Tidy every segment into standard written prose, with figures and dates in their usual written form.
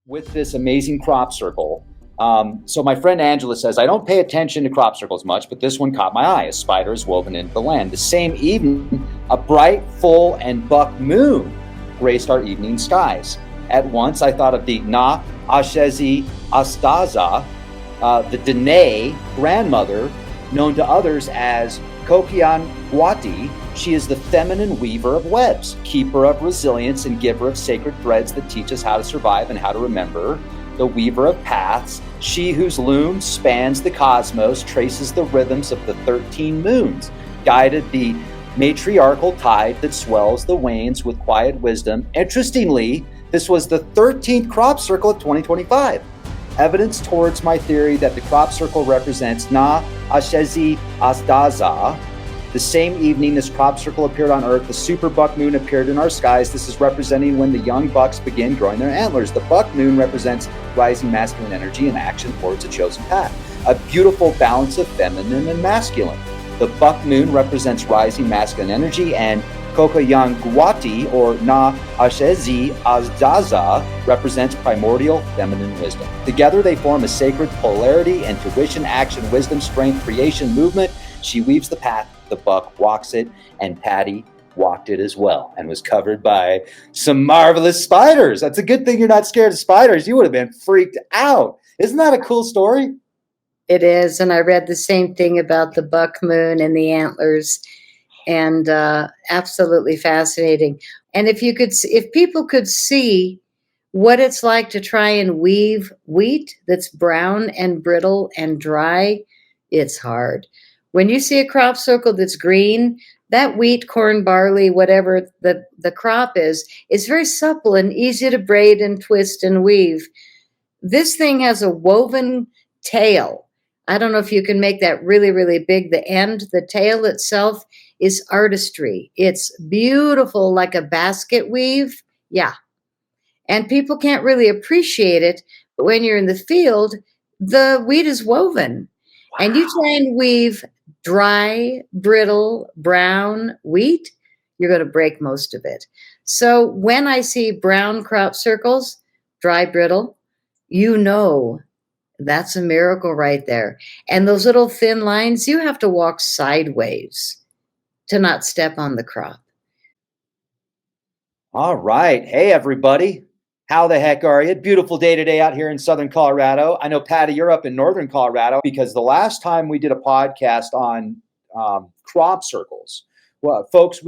with this amazing crop circle. So my friend Angela says, I don't pay attention to crop circles much, but this one caught my eye. A spider is woven into the land. The same evening, a bright, full, and buck moon graced our evening skies. At once, I thought of the Na Ashezi Astaza, the Dene grandmother, known to others as Kokian Guati. She is the feminine weaver of webs, keeper of resilience, and giver of sacred threads that teach us how to survive and how to remember. The weaver of paths, she whose loom spans the cosmos, traces the rhythms of the 13 moons, guided the matriarchal tide that swells the wanes with quiet wisdom. Interestingly, this was the 13th crop circle of 2025. Evidence towards my theory that the crop circle represents Na Ashezi Asdaza. The same evening this crop circle appeared on Earth, the super buck moon appeared in our skies. This is representing when the young bucks begin growing their antlers. The buck moon represents rising masculine energy and action towards a chosen path, a beautiful balance of feminine and masculine. The buck moon represents rising masculine energy, and Kokoyan Guati, or Na Ashezi Azdaza, represents primordial feminine wisdom. Together they form a sacred polarity, intuition, action, wisdom, strength, creation, movement. She weaves the path, the buck walks it, and Patty walked it as well and was covered by some marvelous spiders. That's a good thing you're not scared of spiders. You would have been freaked out. Isn't that a cool story? It is, and I read the same thing about the buck moon and the antlers, and absolutely fascinating. And if people could see what it's like to try and weave wheat that's brown and brittle and dry, it's hard. When you see a crop circle that's green, that wheat, corn, barley, whatever the crop is very supple and easy to braid and twist and weave. This thing has a woven tail. I don't know if you can make that really, really big. The tail itself is artistry. It's beautiful, like a basket weave. Yeah. And people can't really appreciate it, but when you're in the field, the wheat is woven. Wow. And you try and weave dry, brittle, brown wheat, you're going to break most of it. So when I see brown crop circles, dry, brittle, you know that's a miracle right there. And those little thin lines, you have to walk sideways to not step on the crop. All right. Hey, everybody. How the heck are you? Beautiful day today out here in Southern Colorado. I know, Patty, you're up in Northern Colorado, because the last time we did a podcast on crop circles, well, folks,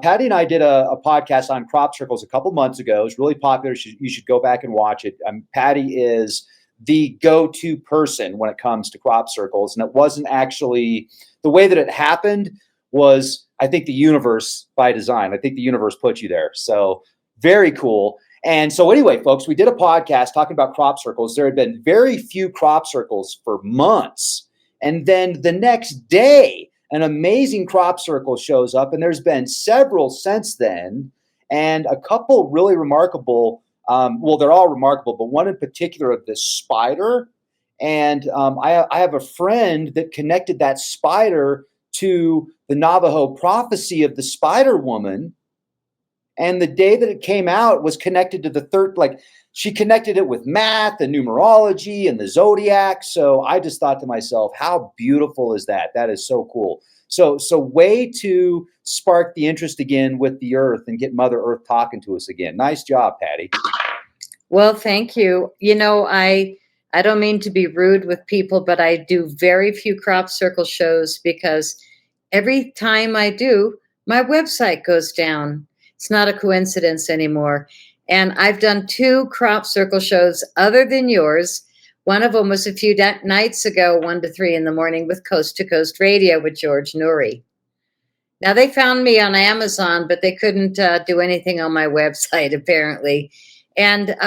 Patty and I did a podcast on crop circles a couple months ago. It was really popular. You should go back and watch it. Patty is the go-to person when it comes to crop circles. And it wasn't actually the way that it happened was, I think, the universe by design. I think the universe put you there. So very cool. And so anyway, folks, we did a podcast talking about crop circles. There had been very few crop circles for months. And then the next day, an amazing crop circle shows up, and there's been several since then. And a couple really remarkable, well, they're all remarkable, but one in particular of this spider. And I have a friend that connected that spider to the Navajo prophecy of the spider woman. And the day that it came out was connected to the third, like she connected it with math and numerology and the zodiac. So I just thought to myself, how beautiful is that? That is so cool. So way to spark the interest again with the earth and get Mother Earth talking to us again. Nice job, Patty. Well, thank you. You know, I don't mean to be rude with people, but I do very few crop circle shows because every time I do, my website goes down. It's not a coincidence anymore. And I've done 2 crop circle shows other than yours. One of them was a few nights ago, 1 to 3 in the morning with Coast to Coast Radio with George Noory. Now, they found me on Amazon, but they couldn't do anything on my website, apparently. And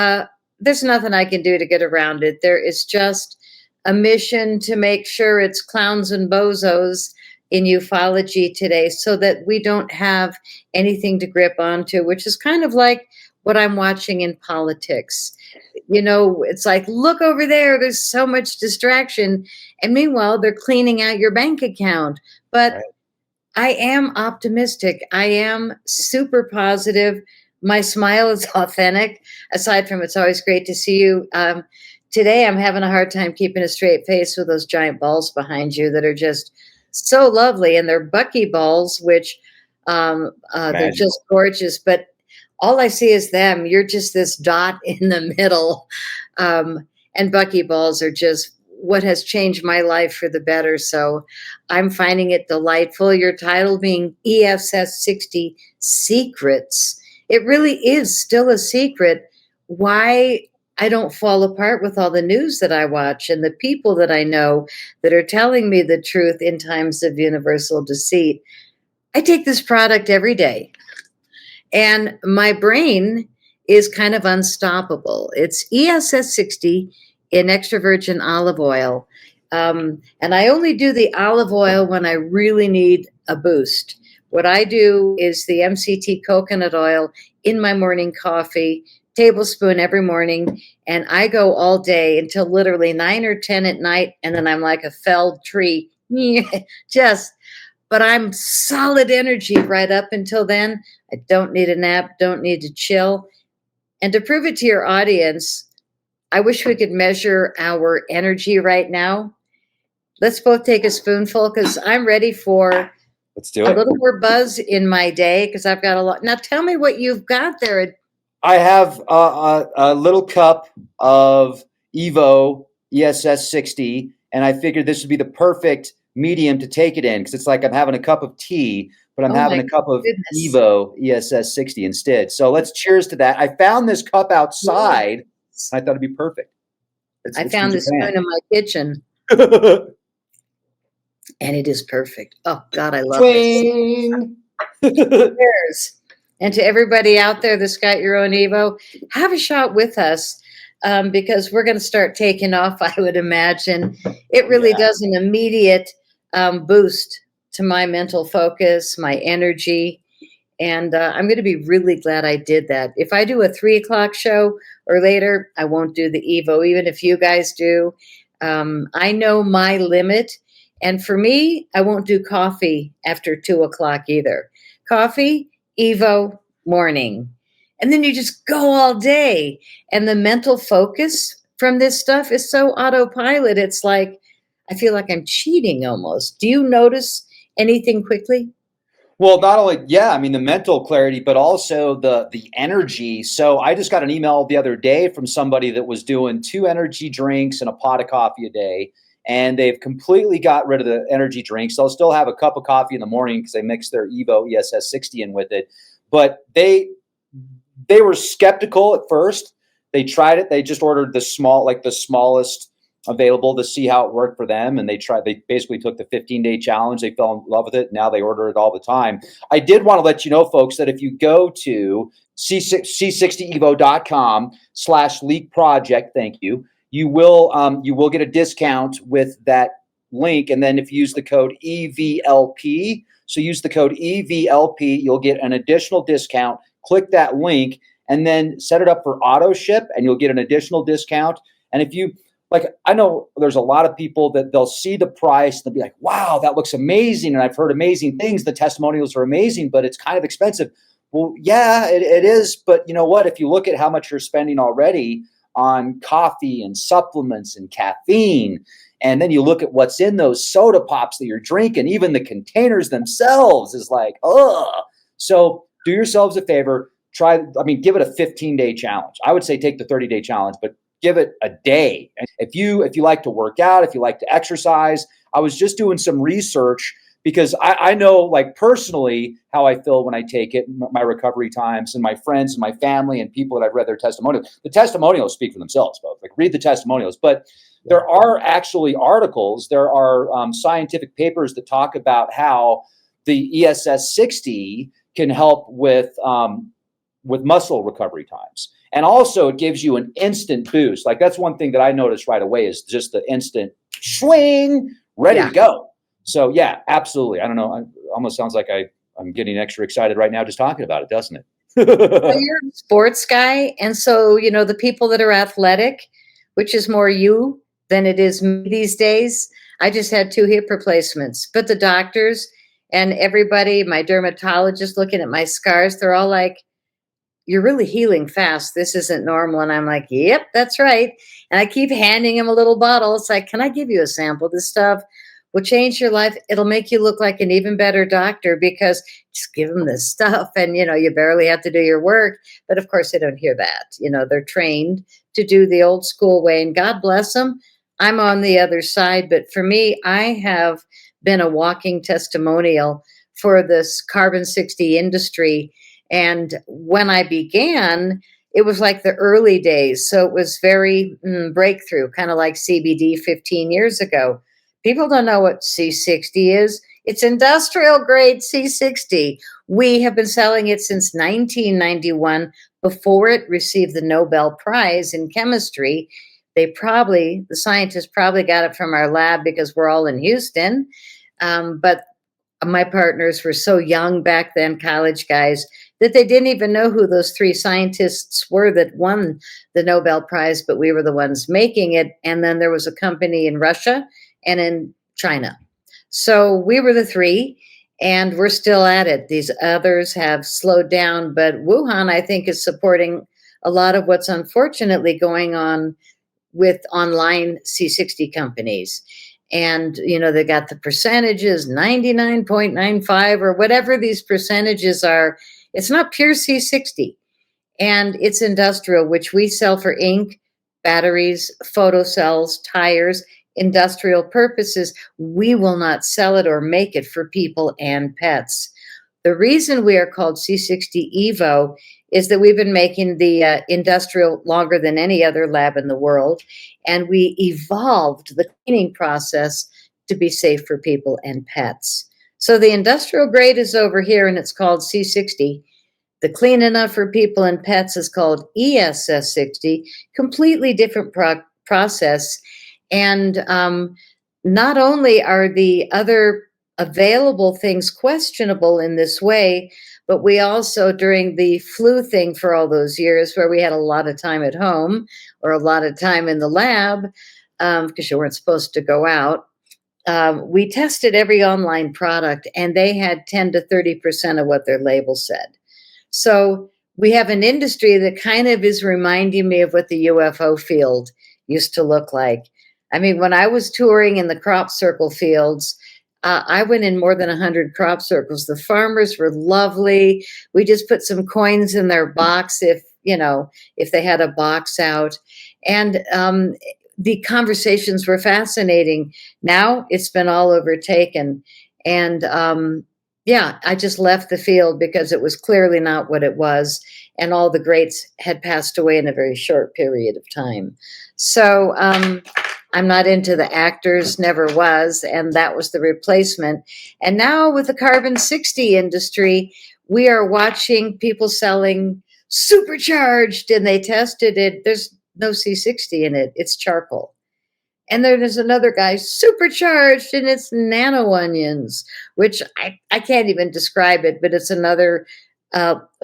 there's nothing I can do to get around it. There is just a mission to make sure it's clowns and bozos in ufology today so that we don't have anything to grip onto, which is kind of like what I'm watching in politics. You know, it's like, look over there, there's so much distraction. And meanwhile, they're cleaning out your bank account. But right. I am optimistic. I am super positive. My smile is authentic. Aside from it's always great to see you. Today, I'm having a hard time keeping a straight face with those giant balls behind you that are just so lovely. And they're Bucky balls, which they're just gorgeous. But all I see is them. You're just this dot in the middle. And Bucky balls are just what has changed my life for the better. So I'm finding it delightful. Your title being ESS60 Secrets. It really is still a secret why I don't fall apart with all the news that I watch and the people that I know that are telling me the truth in times of universal deceit. I take this product every day, and my brain is kind of unstoppable. It's ESS60 in extra virgin olive oil. And I only do the olive oil when I really need a boost. What I do is the MCT coconut oil in my morning coffee, tablespoon every morning, and I go all day until literally 9 or 10 at night, and then I'm like a felled tree. But I'm solid energy right up until then. I don't need a nap, don't need to chill. And to prove it to your audience, I wish we could measure our energy right now. Let's both take a spoonful because I'm ready for Let's do a it. little more buzz in my day because I've got a lot. Now tell me what you've got there. I have a little cup of EVO ESS60, and I figured this would be the perfect medium to take it in because it's like I'm having a cup of tea, but I'm having a cup of EVO ESS60 instead. So let's cheers to that. I found this cup outside. Yes. I thought it'd be perfect. I found this spoon in my kitchen. And it is perfect. Oh, God, I love Swing. This. Cheers. And to everybody out there that's got your own EVO, have a shot with us because we're going to start taking off, I would imagine. It really does an immediate boost to my mental focus, my energy. And I'm going to be really glad I did that. If I do a 3 o'clock show or later, I won't do the EVO, even if you guys do. I know my limit. And for me, I won't do coffee after 2 o'clock either. Coffee, EVO, morning. And then you just go all day. And the mental focus from this stuff is so autopilot. It's like, I feel like I'm cheating almost. Do you notice anything quickly? Well, not only, I mean, the mental clarity, but also the energy. So I just got an email the other day from somebody that was doing 2 energy drinks and a pot of coffee a day. And they've completely got rid of the energy drinks. They'll still have a cup of coffee in the morning because they mix their EVO ESS60 in with it. But they were skeptical at first. They tried it. They just ordered the smallest available to see how it worked for them. And they basically took the 15-day challenge. They fell in love with it. Now they order it all the time. I did want to let you know, folks, that if you go to C60EVO.com/leak project, thank you. You will get a discount with that link. And then if you use the code EVLP, so use the code EVLP, you'll get an additional discount. Click that link and then set it up for auto ship and you'll get an additional discount. And if you I know there's a lot of people that they'll see the price and they'll be like, wow, that looks amazing. And I've heard amazing things. The testimonials are amazing, but it's kind of expensive. Well, yeah, it is. But you know what? If you look at how much you're spending already on coffee and supplements and caffeine, and then you look at what's in those soda pops that you're drinking, even the containers themselves is like, ugh. So do yourselves a favor, give it a 15-day challenge. I would say take the 30-day challenge, but give it a day. And if you like to work out, if you like to exercise, I was just doing some research because I know personally how I feel when I take it, my recovery times, and my friends and my family and people that I've read their testimonials. The testimonials speak for themselves, folks. Read the testimonials. But there are actually articles, there are scientific papers that talk about how the ESS60 can help with muscle recovery times. And also it gives you an instant boost. That's one thing that I noticed right away is just the instant swing, ready to go. So yeah, absolutely. I don't know. It almost sounds like I'm getting extra excited right now just talking about it, doesn't it? Well, you're a sports guy. And so, the people that are athletic, which is more you than it is me these days. I just had 2 hip replacements, but the doctors and everybody, my dermatologist looking at my scars, they're all like, you're really healing fast. This isn't normal. And I'm like, yep, that's right. And I keep handing him a little bottle. It's like, can I give you a sample? This stuff will change your life. It'll make you look like an even better doctor, because just give them this stuff and, you barely have to do your work. But of course, they don't hear that. They're trained to do the old school way, and God bless them. I'm on the other side. But for me, I have been a walking testimonial for this carbon 60 industry. And when I began, it was like the early days. So it was very breakthrough, kind of like CBD 15 years ago. People don't know what C60 is. It's industrial grade C60. We have been selling it since 1991, before it received the Nobel Prize in chemistry. The scientists probably got it from our lab because we're all in Houston. But my partners were so young back then, college guys, that they didn't even know who those three scientists were that won the Nobel Prize, but we were the ones making it. And then there was a company in Russia and in China. So we were the three, and we're still at it. These others have slowed down, but Wuhan, I think, is supporting a lot of what's unfortunately going on with online C60 companies. And, they got the percentages, 99.95 or whatever these percentages are. It's not pure C60. And it's industrial, which we sell for ink, batteries, photocells, tires, industrial purposes. We will not sell it or make it for people and pets. The reason we are called C60 EVO is that we've been making the industrial longer than any other lab in the world, and we evolved the cleaning process to be safe for people and pets. So the industrial grade is over here, and it's called C60. The clean enough for people and pets is called ESS60, completely different process. And not only are the other available things questionable in this way, but we also, during the flu thing for all those years where we had a lot of time at home or a lot of time in the lab, because you weren't supposed to go out, we tested every online product, and they had 10 to 30% of what their label said. So we have an industry that kind of is reminding me of what the UFO field used to look like. I mean, when I was touring in the crop circle fields, I went in more than 100 crop circles. The farmers were lovely. We just put some coins in their box if they had a box out. And the conversations were fascinating. Now it's been all overtaken. And I just left the field because it was clearly not what it was. And all the greats had passed away in a very short period of time. So I'm not into the actors, never was, and that was the replacement. And now with the carbon 60 industry, we are watching people selling supercharged, and they tested it. There's no C60 in it. It's charcoal. And then there's another guy, supercharged, and it's nano onions, which I can't even describe it, but it's another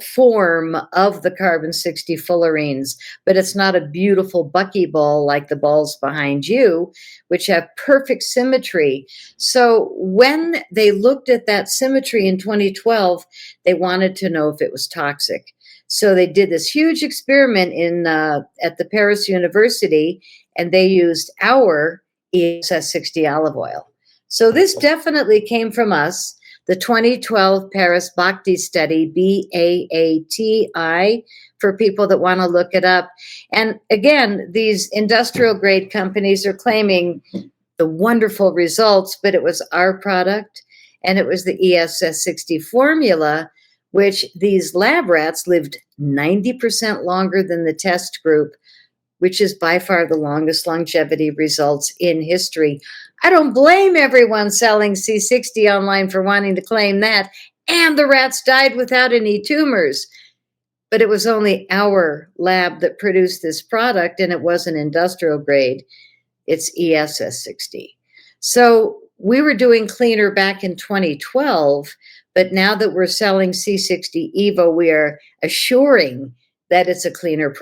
form of the carbon 60 fullerenes. But it's not a beautiful buckyball like the balls behind you, which have perfect symmetry. So when they looked at that symmetry in 2012, they wanted to know if it was toxic. So they did this huge experiment at the Paris University, and they used our ESS60 olive oil. So this definitely came from us. The 2012 Paris Bhakti study, BAATI, for people that want to look it up. And again, these industrial grade companies are claiming the wonderful results, but it was our product, and it was the ESS60 formula, which these lab rats lived 90% longer than the test group, which is by far the longest longevity results in history. I don't blame everyone selling C60 online for wanting to claim that. And the rats died without any tumors. But it was only our lab that produced this product, and it wasn't industrial grade. It's ESS60. So we were doing cleaner back in 2012, but now that we're selling C60 EVO, we are assuring that it's a cleaner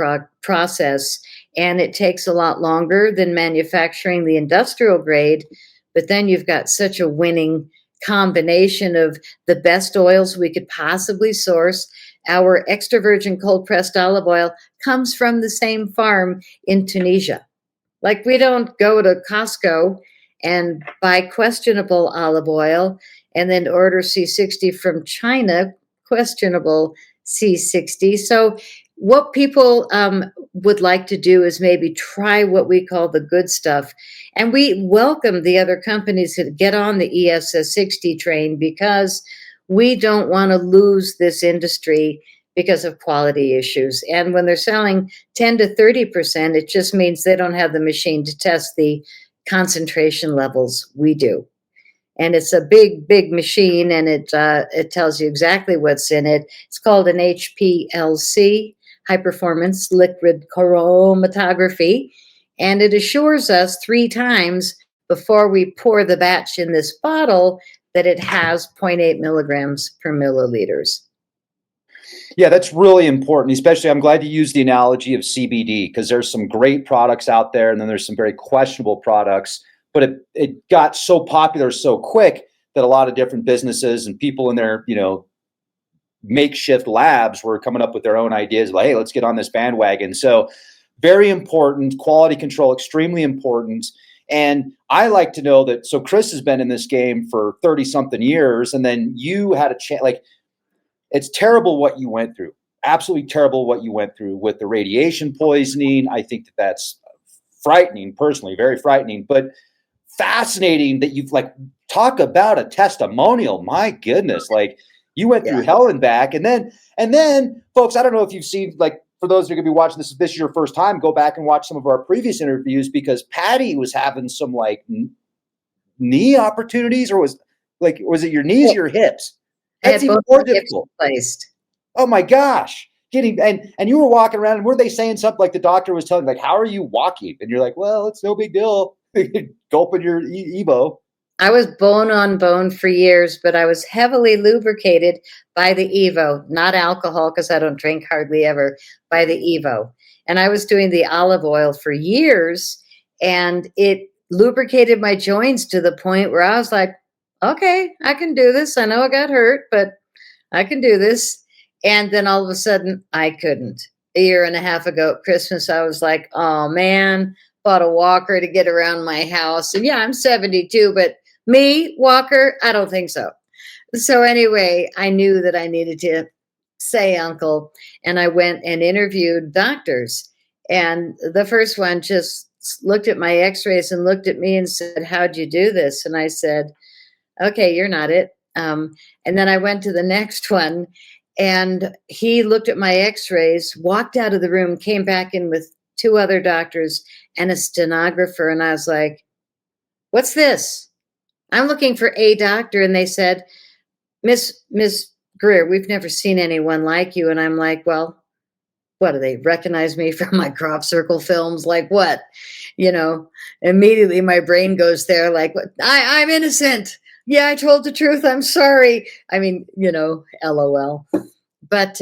process, and it takes a lot longer than manufacturing the industrial grade. But then you've got such a winning combination of the best oils we could possibly source, our extra virgin cold pressed olive oil comes from the same farm in Tunisia. Like, we don't go to Costco and buy questionable olive oil and then order C60 from China, questionable C60. So what people would like to do is maybe try what we call the good stuff. And we welcome the other companies that get on the ESS60 train, because we don't want to lose this industry because of quality issues. And when they're selling 10 to 30%, it just means they don't have the machine to test the concentration levels we do. And it's a big, big machine, and it tells you exactly what's in it. It's called an HPLC, high performance liquid chromatography, and it assures us 3 times before we pour the batch in this bottle that it has 0.8 milligrams per milliliters. Yeah, that's really important. Especially, I'm glad you used the analogy of CBD, because there's some great products out there, and then there's some very questionable products. But it got so popular so quick that a lot of different businesses and people in their, makeshift labs were coming up with their own ideas, like, hey, let's get on this bandwagon. So very important. Quality control, extremely important. And I like to know that. So Chris has been in this game for 30 something years, and then you had a chance. Like, it's terrible what you went through. Absolutely terrible what you went through with the radiation poisoning. I think that's frightening, personally, very frightening, but fascinating that you've, like, talk about a testimonial. My goodness, like, you went through hell and back. And then folks, I don't know if you've seen, like, for those who are going to be watching this, if this is your first time, go back and watch some of our previous interviews, because Patty was having some, like, knee opportunities, or was it your knees, or your hips? That's even more difficult. Placed. Oh my gosh. And you were walking around, and were they saying something like the doctor was telling you, like, how are you walking? And you're like, well, it's no big deal. Gulping your EVO. I was bone on bone for years, but I was heavily lubricated by the EVO, not alcohol, because I don't drink hardly ever, by the EVO. And I was doing the olive oil for years, and it lubricated my joints to the point where I was like, okay, I can do this. I know I got hurt, but I can do this. And then all of a sudden, I couldn't. A year and a half ago at Christmas, I was like, oh man, bought a walker to get around my house. And yeah, I'm 72, but me, walker, I don't think so. So anyway, I knew that I needed to say uncle, and I went and interviewed doctors. And the first one just looked at my x-rays and looked at me and said, how'd you do this? And I said, okay, you're not it. And then I went to the next one, and he looked at my x-rays, walked out of the room, came back in with 2 other doctors and a stenographer. And I was like, what's this? I'm looking for a doctor. And they said, Miss Greer, we've never seen anyone like you. And I'm like, well, what, do they recognize me from my crop circle films? Like what? Immediately my brain goes there, like, what? I'm innocent. Yeah, I told the truth. I'm sorry. I mean, LOL. But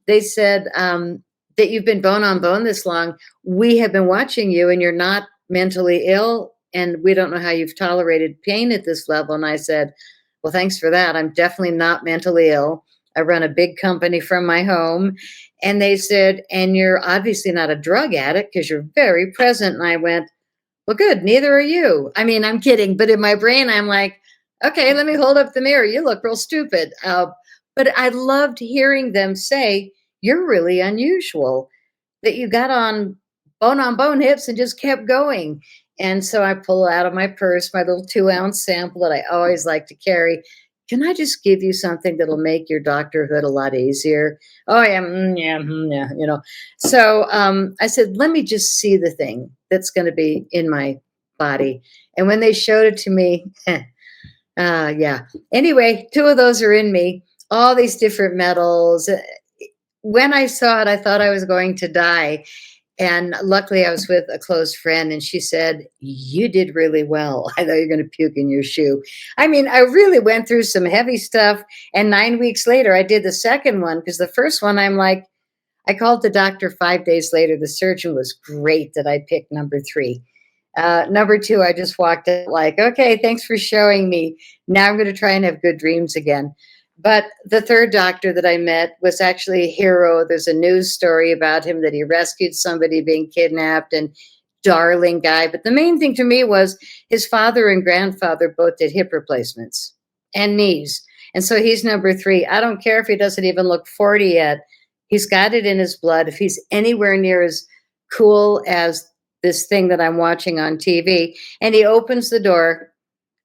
they said that you've been bone on bone this long. We have been watching you, and you're not mentally ill, and we don't know how you've tolerated pain at this level. And I said, well, thanks for that. I'm definitely not mentally ill. I run a big company from my home. And they said, and you're obviously not a drug addict because you're very present. And I went, well, good. Neither are you. I mean, I'm kidding. But in my brain, I'm like, okay, let me hold up the mirror. You look real stupid. But I loved hearing them say, you're really unusual, that you got on bone hips and just kept going. And so I pull out of my purse my little 2-ounce sample that I always like to carry. Can I just give you something that'll make your doctorhood a lot easier? Oh, yeah. So I said, let me just see the thing that's going to be in my body. And when they showed it to me, yeah. Anyway, 2 of those are in me, all these different metals. When I saw it, I thought I was going to die. And luckily I was with a close friend, and she said, you did really well. I thought you were going to puke in your shoe. I mean, I really went through some heavy stuff. And 9 weeks later, I did the second one, because the first one, I'm like, I called the doctor 5 days later. The surgeon was great that I picked number 3. Number 2, I just walked out like, okay, thanks for showing me. Now I'm going to try and have good dreams again. But the third doctor that I met was actually a hero. There's a news story about him that he rescued somebody being kidnapped, and darling guy. But the main thing to me was his father and grandfather both did hip replacements and knees. And so he's number 3. I don't care if he doesn't even look 40 yet. He's got it in his blood. If he's anywhere near as cool as this thing that I'm watching on TV, and he opens the door,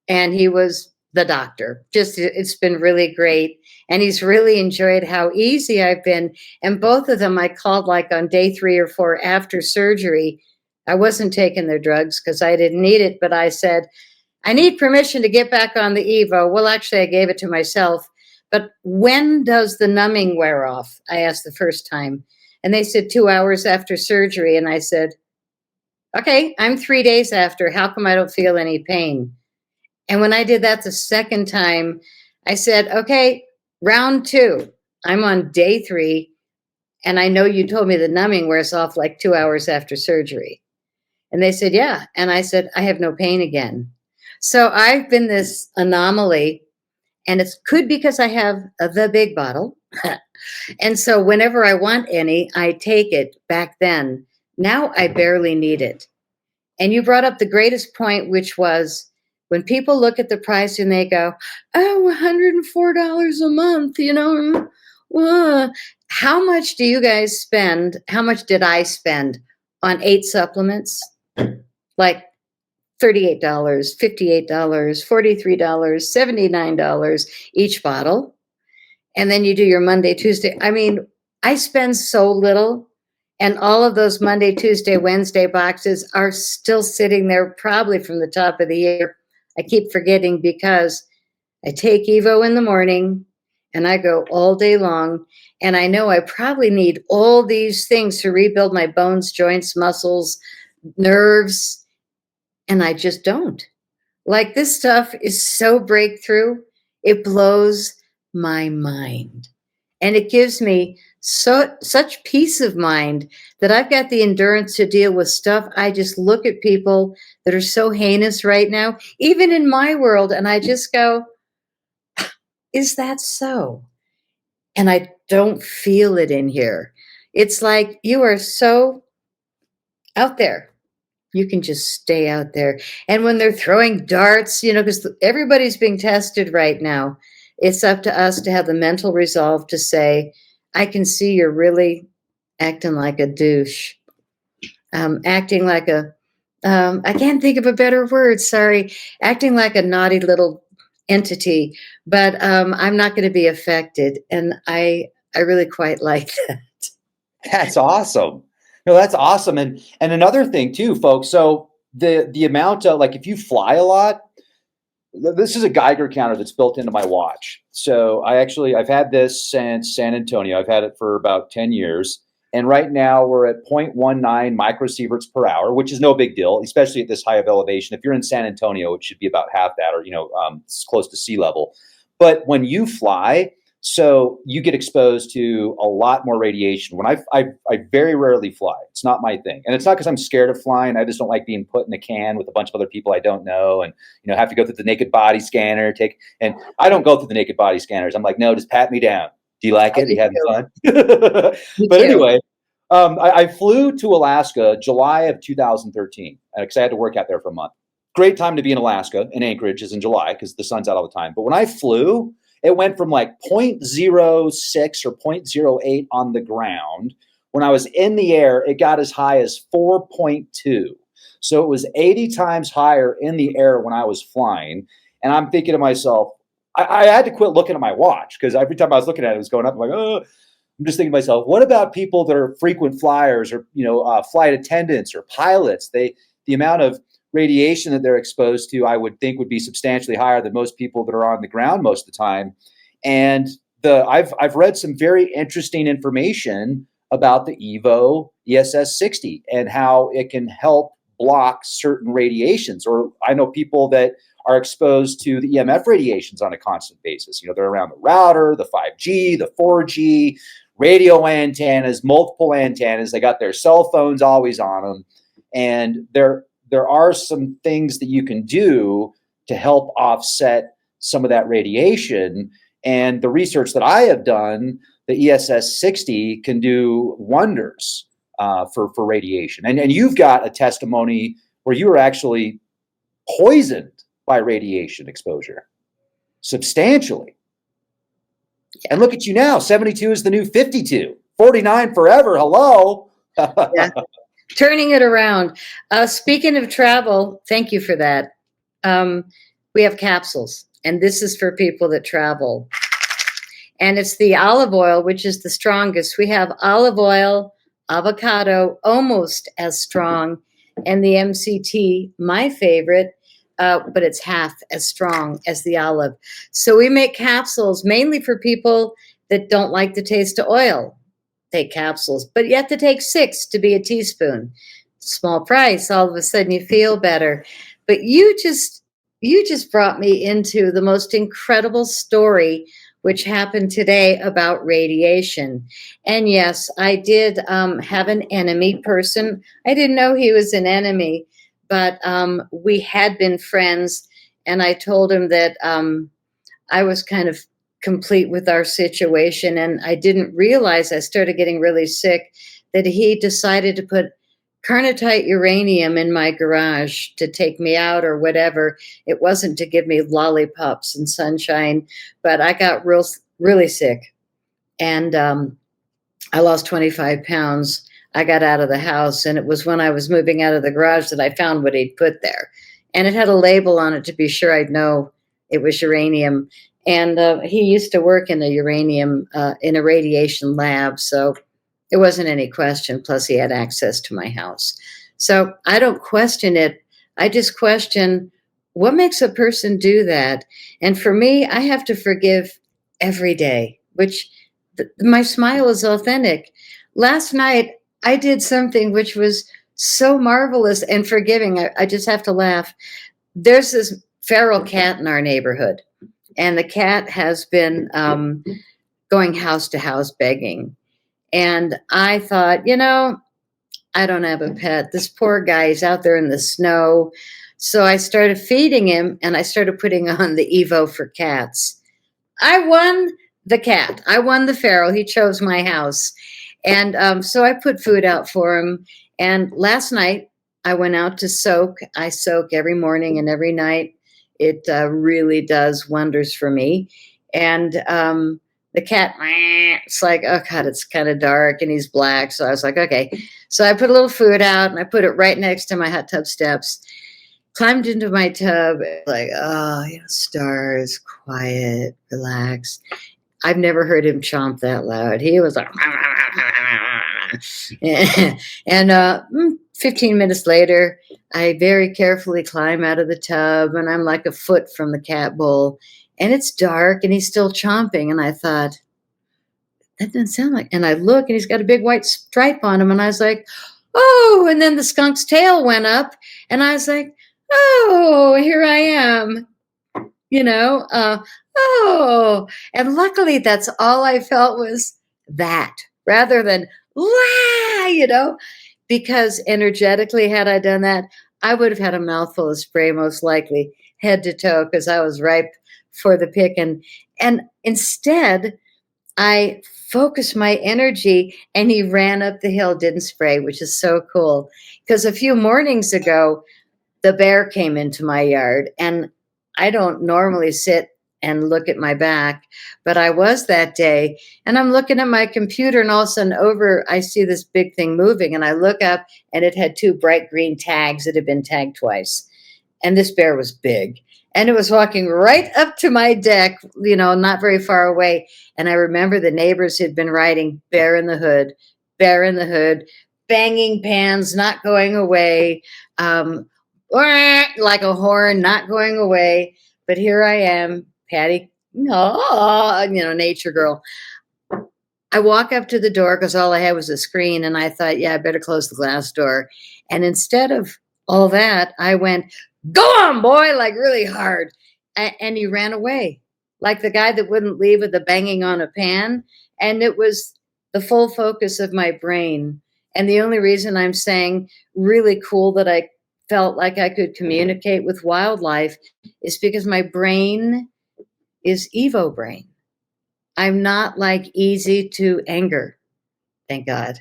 and he was the doctor. Just, it's been really great. And he's really enjoyed how easy I've been. And both of them I called like on day 3 or 4 after surgery. I wasn't taking their drugs because I didn't need it, but I said, I need permission to get back on the EVO. Well, actually, I gave it to myself. But when does the numbing wear off? I asked the first time. And they said 2 hours after surgery. And I said, okay, I'm 3 days after. How come I don't feel any pain? And when I did that the second time, I said, okay, round 2. I'm on day 3. And I know you told me the numbing wears off like 2 hours after surgery. And they said, yeah. And I said, I have no pain again. So I've been this anomaly, and it's could because I have the big bottle. And so whenever I want any, I take it back then. Now I barely need it. And you brought up the greatest point, which was when people look at the price and they go, oh, $104 a month, how much do you guys spend? How much did I spend on 8 supplements? Like $38, $58, $43, $79 each bottle. And then you do your Monday, Tuesday. I mean, I spend so little. And all of those Monday, Tuesday, Wednesday boxes are still sitting there probably from the top of the year. I keep forgetting because I take EVO in the morning and I go all day long. And I know I probably need all these things to rebuild my bones, joints, muscles, nerves. And I just don't. Like, this stuff is so breakthrough. It blows my mind. And it gives me such peace of mind that I've got the endurance to deal with stuff. I just look at people that are so heinous right now, even in my world, and I just go, is that so? And I don't feel it in here. It's like you are so out there. You can just stay out there. And when they're throwing darts, because everybody's being tested right now, it's up to us to have the mental resolve to say, I can see you're really acting like a douche, acting like I can't think of a better word, sorry, acting like a naughty little entity, but I'm not going to be affected. And I really quite like that. That's awesome. No, that's awesome. And another thing too, folks. So the amount of, like, if you fly a lot, this is a Geiger counter that's built into my watch. So I've had this since San Antonio. I've had it for about 10 years. And right now we're at 0.19 microsieverts per hour, which is no big deal, especially at this high of elevation. If you're in San Antonio, it should be about half that, or, it's close to sea level. But when you fly, so you get exposed to a lot more radiation. When I very rarely fly. It's not my thing. And it's not because I'm scared of flying. I just don't like being put in a can with a bunch of other people I don't know, and have to go through the naked body scanner, and I don't go through the naked body scanners. I'm like, no, just pat me down. Do you like it? Are you having fun? But anyway, I flew to Alaska July of 2013 because I had to work out there for a month. Great time to be in Alaska, in Anchorage is in July because the sun's out all the time. But when I flew, it went from like 0.06 or 0.08 on the ground. When I was in the air, it got as high as 4.2. So it was 80 times higher in the air when I was flying. And I'm thinking to myself, I had to quit looking at my watch because every time I was looking at it, it was going up. I'm like, oh, I'm just thinking to myself, what about people that are frequent flyers or, flight attendants or pilots? The amount of radiation that they're exposed to, I would think, would be substantially higher than most people that are on the ground most of the time. And I've read some very interesting information about the EVO ESS60 and how it can help block certain radiations. Or I know people that are exposed to the EMF radiations on a constant basis. They're around the router, the 5G, the 4G, radio antennas, multiple antennas. They got their cell phones always on them. And there are some things that you can do to help offset some of that radiation. And the research that I have done, the ESS60 can do wonders for radiation. And you've got a testimony where you were actually poisoned by radiation exposure substantially. Yeah. And look at you now. 72 is the new 52. 49 forever. Hello. Yeah. Turning it around. Speaking of travel, thank you for that. We have capsules, and this is for people that travel. And it's the olive oil, which is the strongest. We have olive oil, avocado, almost as strong, and the MCT, my favorite, but it's half as strong as the olive. So we make capsules mainly for people that don't like the taste of oil. Take capsules, but you have to take 6 to be a teaspoon. Small price, all of a sudden you feel better. But you just brought me into the most incredible story which happened today about radiation. And yes, I did have an enemy person. I didn't know he was an enemy, but we had been friends, and I told him that I was kind of complete with our situation, and I didn't realize I started getting really sick, that he decided to put carnotite uranium in my garage to take me out or whatever. It wasn't to give me lollipops and sunshine, but I got really sick, and I lost 25 pounds. I got out of the house, and it was when I was moving out of the garage that I found what he'd put there, and it had a label on it to be sure I'd know it was uranium. And he used to work in a uranium, in a radiation lab, so it wasn't any question. Plus, he had access to my house. So I don't question it. I just question what makes a person do that. And for me, I have to forgive every day, which my smile is authentic. Last night, I did something which was so marvelous and forgiving. I just have to laugh. There's this feral cat in our neighborhood. And the cat has been going house to house begging. And I thought, I don't have a pet. This poor guy is out there in the snow. So I started feeding him, and I started putting on the EVO for cats. I won the cat. I won the feral. He chose my house. And so I put food out for him. And last night, I went out to soak. I soak every morning and every night. It really does wonders for me. And the cat, it's like, oh God, it's kind of dark and he's black. So I was like, okay. So I put a little food out and I put it right next to my hot tub steps, climbed into my tub, like, oh, stars, quiet, relax. I've never heard him chomp that loud. He was like, and 15 minutes later, I very carefully climb out of the tub, and I'm like a foot from the cat bowl, and it's dark, and he's still chomping. And I thought, that doesn't sound like, and I look, and he's got a big white stripe on him, and I was like, oh, and then the skunk's tail went up, and I was like, oh, here I am, oh, and luckily that's all I felt was that, rather than, wah, because energetically, had I done that, I would have had a mouthful of spray, most likely, head to toe, because I was ripe for the picking. And instead, I focused my energy, and he ran up the hill, didn't spray, which is so cool. Because a few mornings ago, the bear came into my yard, and I don't normally sit and look at my back, but I was that day, and I'm looking at my computer, and all of a sudden I see this big thing moving, and I look up, and it had 2 bright green tags that had been tagged twice. And this bear was big, and it was walking right up to my deck, not very far away. And I remember the neighbors had been writing bear in the hood, banging pans, not going away, like a horn, not going away. But here I am, Patty, nature girl. I walk up to the door because all I had was a screen, and I thought, I better close the glass door. And instead of all that, I went, go on, boy, like really hard. And he ran away, like the guy that wouldn't leave with the banging on a pan. And it was the full focus of my brain. And the only reason I'm saying really cool that I felt like I could communicate with wildlife is because my brain is Evo brain. I'm not like easy to anger, thank God.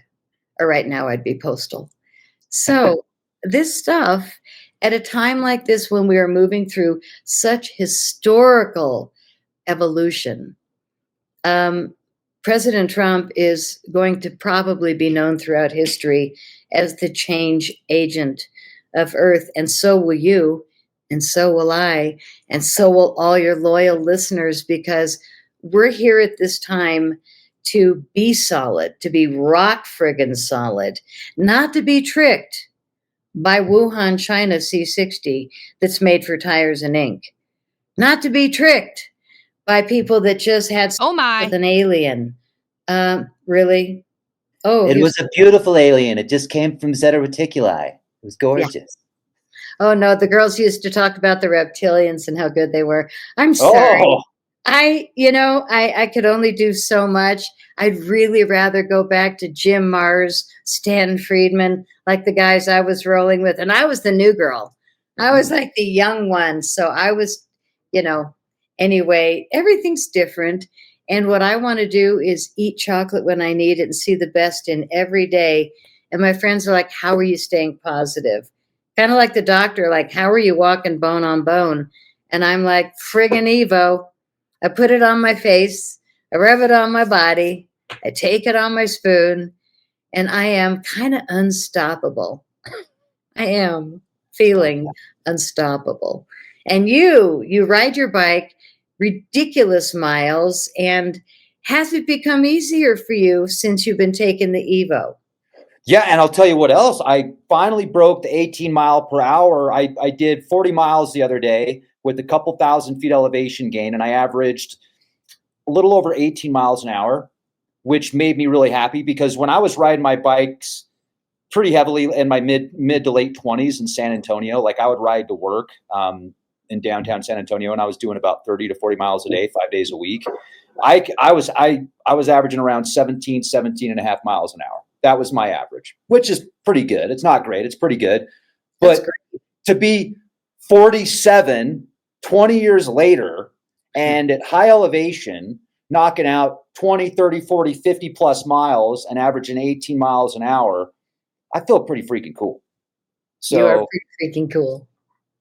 Or right now I'd be postal. So this stuff at a time like this when we are moving through such historical evolution, um, President Trump is going to probably be known throughout history as the change agent of Earth, and so will you, and so will I, and so will all your loyal listeners, because we're here at this time to be solid, to be rock friggin' solid, not to be tricked by Wuhan, China C60 that's made for tires and ink, not to be tricked by people that just had sex Oh my. with an alien. Really? Oh, It was a beautiful alien. It just came from Zeta Reticuli. It was gorgeous. oh no, the girls used to talk about the reptilians and how good they were. I'm sorry. Oh, I could only do so much. I'd really rather go back to Jim Mars, Stan Friedman, like the guys I was rolling with. And I was the new girl. I was like the young one. So I was, anyway, everything's different. And what I want to do is eat chocolate when I need it and see the best in every day. And my friends are like, how are you staying positive? Kind of like the doctor, like, how are you walking bone on bone? And I'm like, friggin' Evo. I put it on my face. I rub it on my body. I take it on my spoon. And I am kind of unstoppable. I am feeling unstoppable. And you ride your bike ridiculous miles. And has it become easier for you since you've been taking the Evo? yeah. And I'll tell you what else. I finally broke the 18 mile per hour. I did 40 miles the other day with a couple thousand feet elevation gain, and I averaged a little over 18 miles an hour, which made me really happy because when I was riding my bikes pretty heavily in my mid to late 20s in San Antonio, like I would ride to work in downtown San Antonio, and I was doing about 30 to 40 miles a day, 5 days a week. I was averaging around 17 and a half miles an hour. That was my average, which is pretty good. It's not great. It's pretty good. But to be 47, 20 years later, and at high elevation, knocking out 20, 30, 40, 50 plus miles and averaging 18 miles an hour, I feel pretty freaking cool. So you are pretty freaking cool.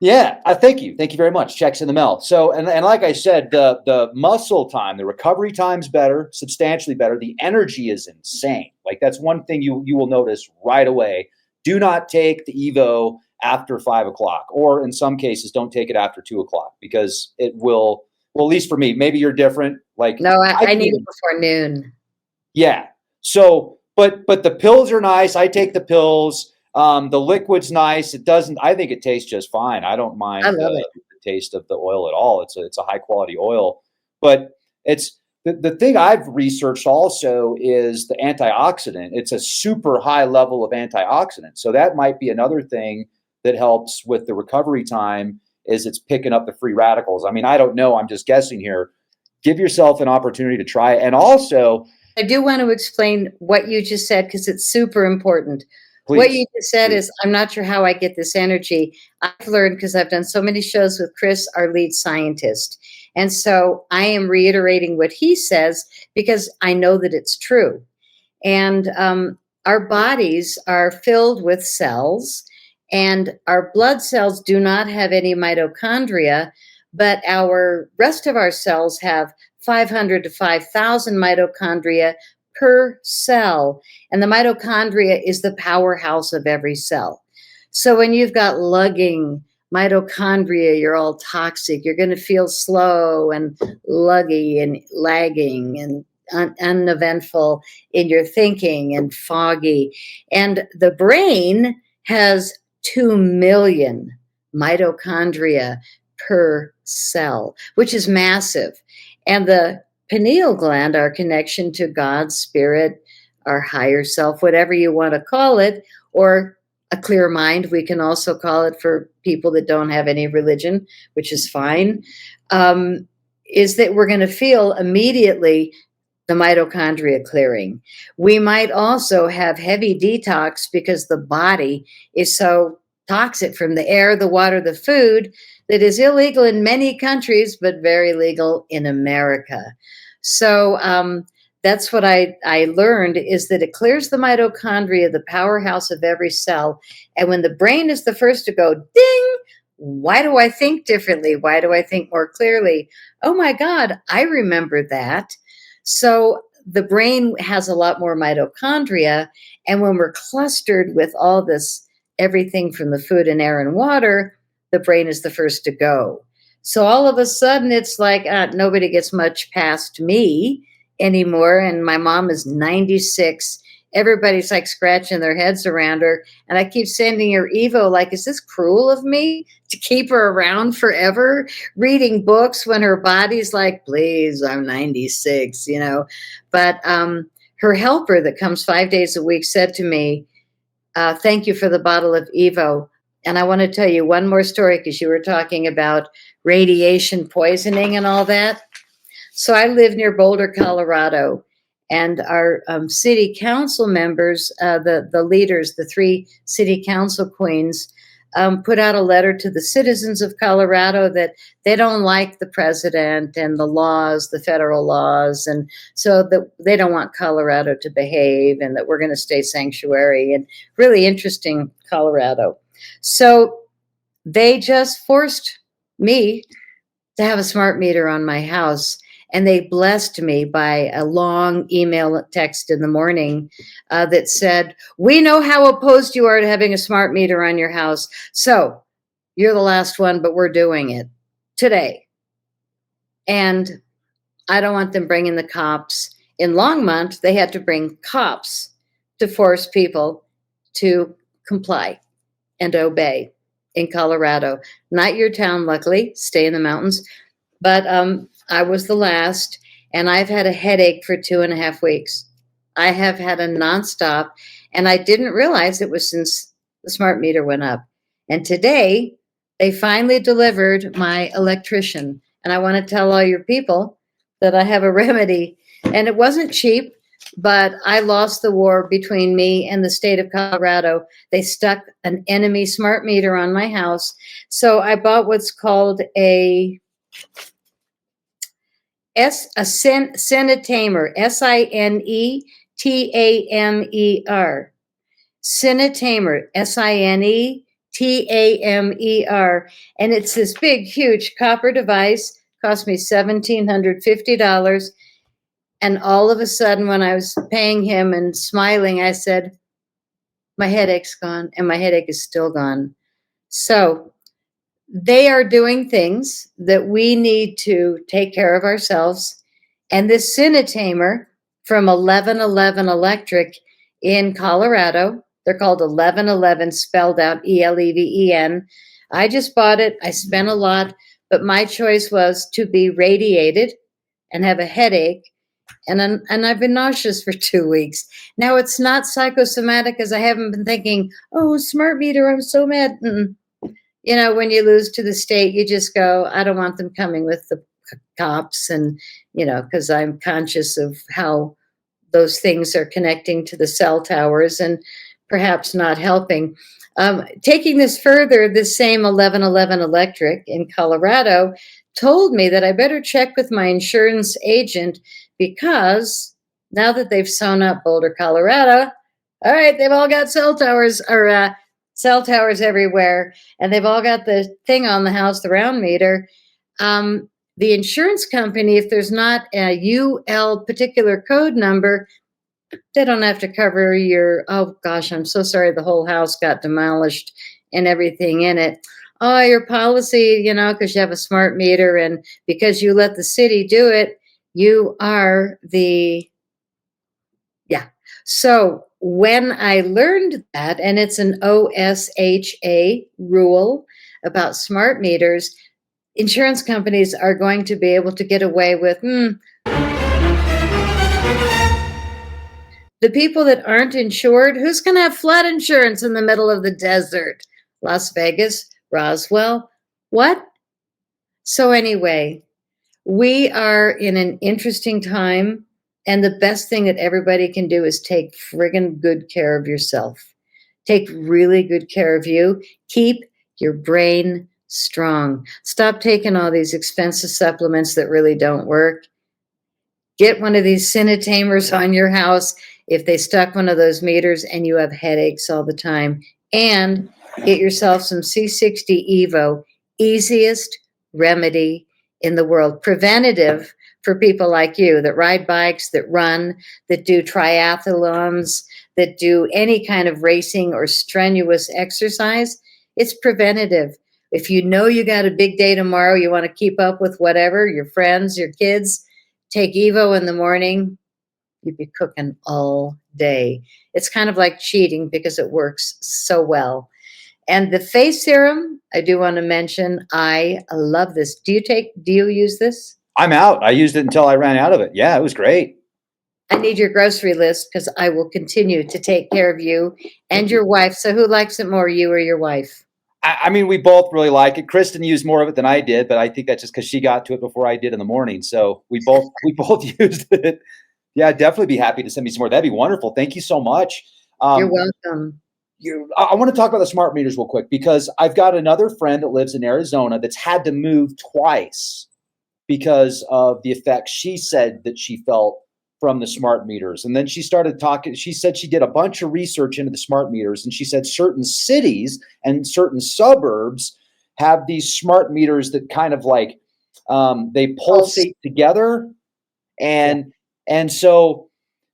Yeah, thank you. Thank you very much. Checks in the mail. So, and like I said, the muscle time, the recovery time's better, substantially better. The energy is insane. Like that's one thing you will notice right away. Do not take the Evo after 5 o'clock, or in some cases, don't take it after 2 o'clock because it will. Well, at least for me, maybe you're different. Like no, I need it before noon. Yeah. So, but the pills are nice. I take the pills. The liquid's nice. It doesn't. I think it tastes just fine. I don't mind the taste of the oil at all. It's a high quality oil, but it's the thing I've researched also is the antioxidant. It's a super high level of antioxidant. So that might be another thing that helps with the recovery time. Is it's picking up the free radicals. I mean, I don't know. I'm just guessing here. Give yourself an opportunity to try it. And also, I do want to explain what you just said because it's super important. please, what you just said is, I'm not sure how I get this energy. I've learned because I've done so many shows with Chris, our lead scientist. And so I am reiterating what he says because I know that it's true. And our bodies are filled with cells, and our blood cells do not have any mitochondria, but our rest of our cells have 500 to 5,000 mitochondria per cell. And the mitochondria is the powerhouse of every cell. So when you've got lugging mitochondria, you're all toxic. You're going to feel slow and luggy and lagging and uneventful in your thinking and foggy. And the brain has 2 million mitochondria per cell, which is massive. And the pineal gland, our connection to God, spirit, our higher self, whatever you want to call it, or a clear mind, we can also call it for people that don't have any religion, which is fine, is that we're going to feel immediately the mitochondria clearing. We might also have heavy detox because the body is so toxic from the air, the water, the food that is illegal in many countries, but very legal in America. So that's what I learned, is that it clears the mitochondria, the powerhouse of every cell. And when the brain is the first to go, ding, why do I think differently? Why do I think more clearly? Oh my God, I remember that. So the brain has a lot more mitochondria. And when we're clustered with all this, everything from the food and air and water, the brain is the first to go. So all of a sudden, it's like nobody gets much past me anymore. And my mom is 96. Everybody's like scratching their heads around her. And I keep sending her EVO, like, is this cruel of me to keep her around forever, reading books when her body's like, please, I'm 96, you know. But her helper that comes 5 days a week said to me, thank you for the bottle of EVO. And I want to tell you one more story, because you were talking about radiation poisoning and all that. So I live near Boulder, Colorado, and our city council members, the leaders, the 3 city council queens, put out a letter to the citizens of Colorado that they don't like the president and the laws, the federal laws, and so that they don't want Colorado to behave, and that we're going to stay sanctuary. And really interesting, Colorado. So they just forced me to have a smart meter on my house. And they blessed me by a long email text in the morning that said, we know how opposed you are to having a smart meter on your house. So you're the last one, but we're doing it today. And I don't want them bringing the cops. In Longmont, they had to bring cops to force people to comply and obey. In Colorado, not your town, luckily, stay in the mountains. But I was the last, and I've had a headache for 2.5 weeks. I have had a nonstop, and I didn't realize it was since the smart meter went up. And today, they finally delivered my electrician. And I want to tell all your people that I have a remedy. And it wasn't cheap, but I lost the war between me and the state of Colorado. They stuck an enemy smart meter on my house. So I bought what's called a Sinetamer, Sinetamer, Sinetamer, Sinetamer, and it's this big, huge copper device. Cost me $1,750. And all of a sudden, when I was paying him and smiling, I said, my headache's gone, and my headache is still gone. So they are doing things that we need to take care of ourselves. And this Sinetamer from 1111 Electric in Colorado, they're called 1111, spelled out ELEVEN. I just bought it. I spent a lot, but my choice was to be radiated and have a headache. And I've been nauseous for 2 weeks. Now, it's not psychosomatic, as I haven't been thinking, oh, smart meter, I'm so mad. You know, when you lose to the state, you just go, I don't want them coming with the cops. And, you know, because I'm conscious of how those things are connecting to the cell towers and perhaps not helping. Taking this further, this same 1111 Electric in Colorado told me that I better check with my insurance agent, because now that they've sewn up Boulder, Colorado, all right, they've all got cell towers everywhere, and they've all got the thing on the house, the round meter. The insurance company, if there's not a UL particular code number, they don't have to cover your, oh gosh, I'm so sorry, the whole house got demolished and everything in it. Oh, your policy, you know, because you have a smart meter and because you let the city do it, you are the, yeah. So when I learned that, and it's an OSHA rule about smart meters, insurance companies are going to be able to get away with, the people that aren't insured, who's going to have flood insurance in the middle of the desert? Las Vegas, Roswell, what? So anyway, we are in an interesting time, and the best thing that everybody can do is take friggin' good care of yourself. Take really good care of you. Keep your brain strong. Stop taking all these expensive supplements that really don't work. Get one of these Cinetamers on your house if they stuck one of those meters and you have headaches all the time. And get yourself some C60 EVO, easiest remedy in the world. Preventative for people like you that ride bikes, that run, that do triathlons, that do any kind of racing or strenuous exercise. It's preventative. If you know you got a big day tomorrow, you want to keep up with whatever, your friends, your kids, take EVO in the morning, you'd be cooking all day. It's kind of like cheating because it works so well. And the face serum, I do want to mention, I love this. Do you use this? I'm out. I used it until I ran out of it. Yeah, it was great. I need your grocery list because I will continue to take care of you and your wife. So who likes it more, you or your wife? I mean, we both really like it. Kristen used more of it than I did, but I think that's just because she got to it before I did in the morning. So we both used it. Yeah, I'd definitely be happy to send me some more. That'd be wonderful. Thank you so much. You're welcome. I want to talk about the smart meters real quick because I've got another friend that lives in Arizona that's had to move twice because of the effects she said that she felt from the smart meters. And then she started talking. She said she did a bunch of research into the smart meters, and she said certain cities and certain suburbs have these smart meters that kind of like they pulsate together. And so,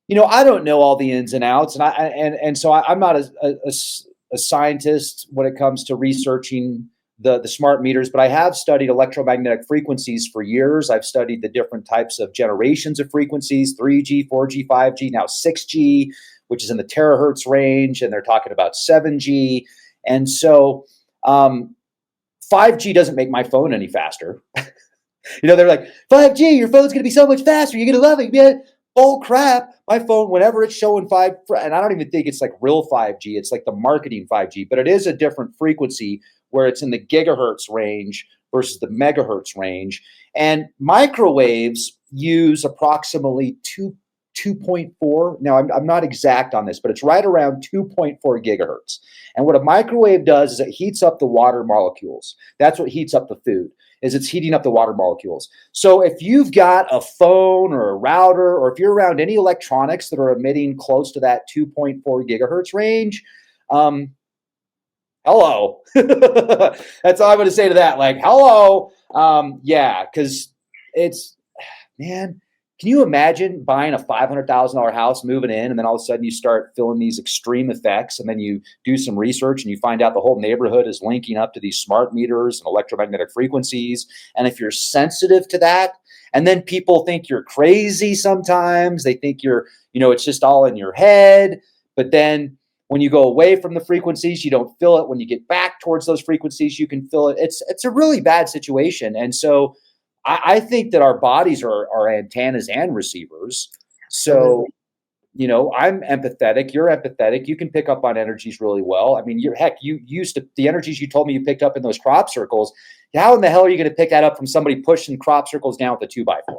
you know, I don't know all the ins and outs, and so I'm not a scientist when it comes to researching the smart meters, but I have studied electromagnetic frequencies for years. I've studied the different types of generations of frequencies, 3G, 4G, 5G, now 6G, which is in the terahertz range, and they're talking about 7G. And so 5G doesn't make my phone any faster. You know, they're like, 5G, your phone's going to be so much faster. You're going to love it, man. Oh, crap. My phone, whenever it's showing 5, and I don't even think it's like real 5G. It's like the marketing 5G, but it is a different frequency where it's in the gigahertz range versus the megahertz range. And microwaves use approximately 2.4. Now, I'm not exact on this, but it's right around 2.4 gigahertz. And what a microwave does is it heats up the water molecules. That's what heats up the food, is it's heating up the water molecules. So if you've got a phone or a router, or if you're around any electronics that are emitting close to that 2.4 gigahertz range, hello. That's all I'm going to say to that. Like, hello. Yeah, because it's, man, can you imagine buying a $500,000 house, moving in, and then all of a sudden you start feeling these extreme effects, and then you do some research and you find out the whole neighborhood is linking up to these smart meters and electromagnetic frequencies. And if you're sensitive to that, and then people think you're crazy sometimes, they think you're, you know, it's just all in your head. But then when you go away from the frequencies, you don't feel it. When you get back towards those frequencies, you can feel it. It's a really bad situation. And so I think that our bodies are antennas and receivers. So, you know, I'm empathetic. You're empathetic. You can pick up on energies really well. I mean, you used to, the energies you told me you picked up in those crop circles. How in the hell are you going to pick that up from somebody pushing crop circles down with a 2x4?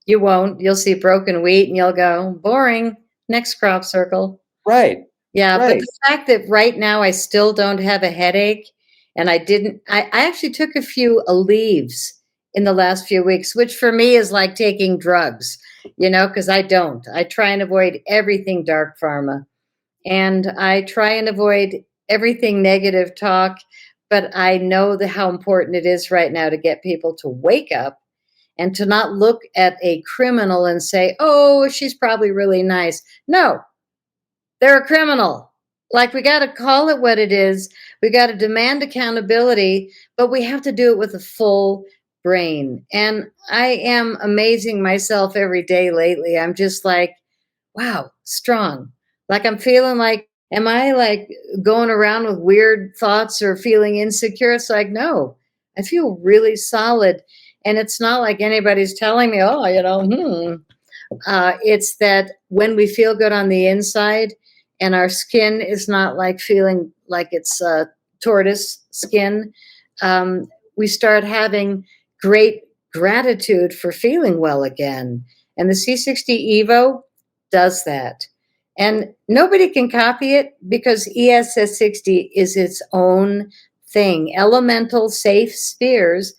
You won't. You'll see broken wheat and you'll go, boring, next crop circle. Right. Yeah. Right. But the fact that right now I still don't have a headache, and I actually took a few leaves in the last few weeks, which for me is like taking drugs, you know, because I don't. I try and avoid everything dark pharma, and I try and avoid everything negative talk. But I know how important it is right now to get people to wake up and to not look at a criminal and say, oh, she's probably really nice. No, they're a criminal. Like, we got to call it what it is. We got to demand accountability, but we have to do it with a full brain. And I am amazing myself every day lately. I'm just like, wow, strong. Like, I'm feeling like, am I like going around with weird thoughts or feeling insecure? It's like, no, I feel really solid. And it's not like anybody's telling me, oh, you know, it's that when we feel good on the inside and our skin is not like feeling like it's tortoise skin, we start having great gratitude for feeling well again. And the C60 EVO does that. And nobody can copy it because ESS60 is its own thing. Elemental safe spheres,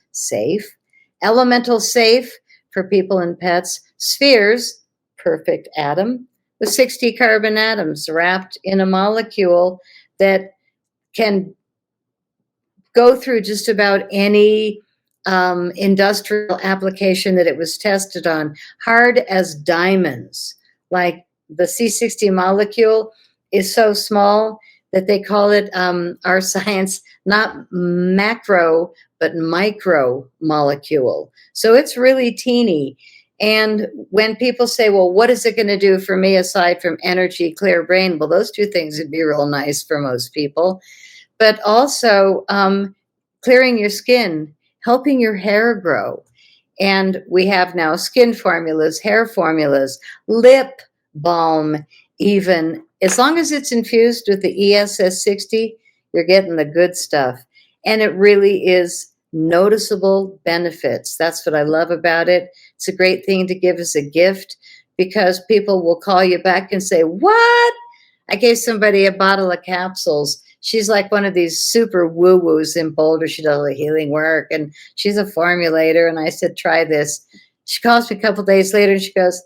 elemental safe for people and pets. Spheres, perfect atom, with 60 carbon atoms wrapped in a molecule that can go through just about any industrial application that it was tested on, hard as diamonds. Like the C60 molecule is so small that they call it, our science, not macro, but micro molecule. So it's really teeny. And when people say, well, what is it going to do for me aside from energy, clear brain? Well, those two things would be real nice for most people. But also clearing your skin, helping your hair grow. And we have now skin formulas, hair formulas, lip balm, even. As long as it's infused with the ESS60, you're getting the good stuff. And it really is noticeable benefits. That's what I love about it. It's a great thing to give as a gift because people will call you back and say, what? I gave somebody a bottle of capsules. She's like one of these super woo-woos in Boulder. She does all the healing work, and she's a formulator. And I said, try this. She calls me a couple days later, and she goes,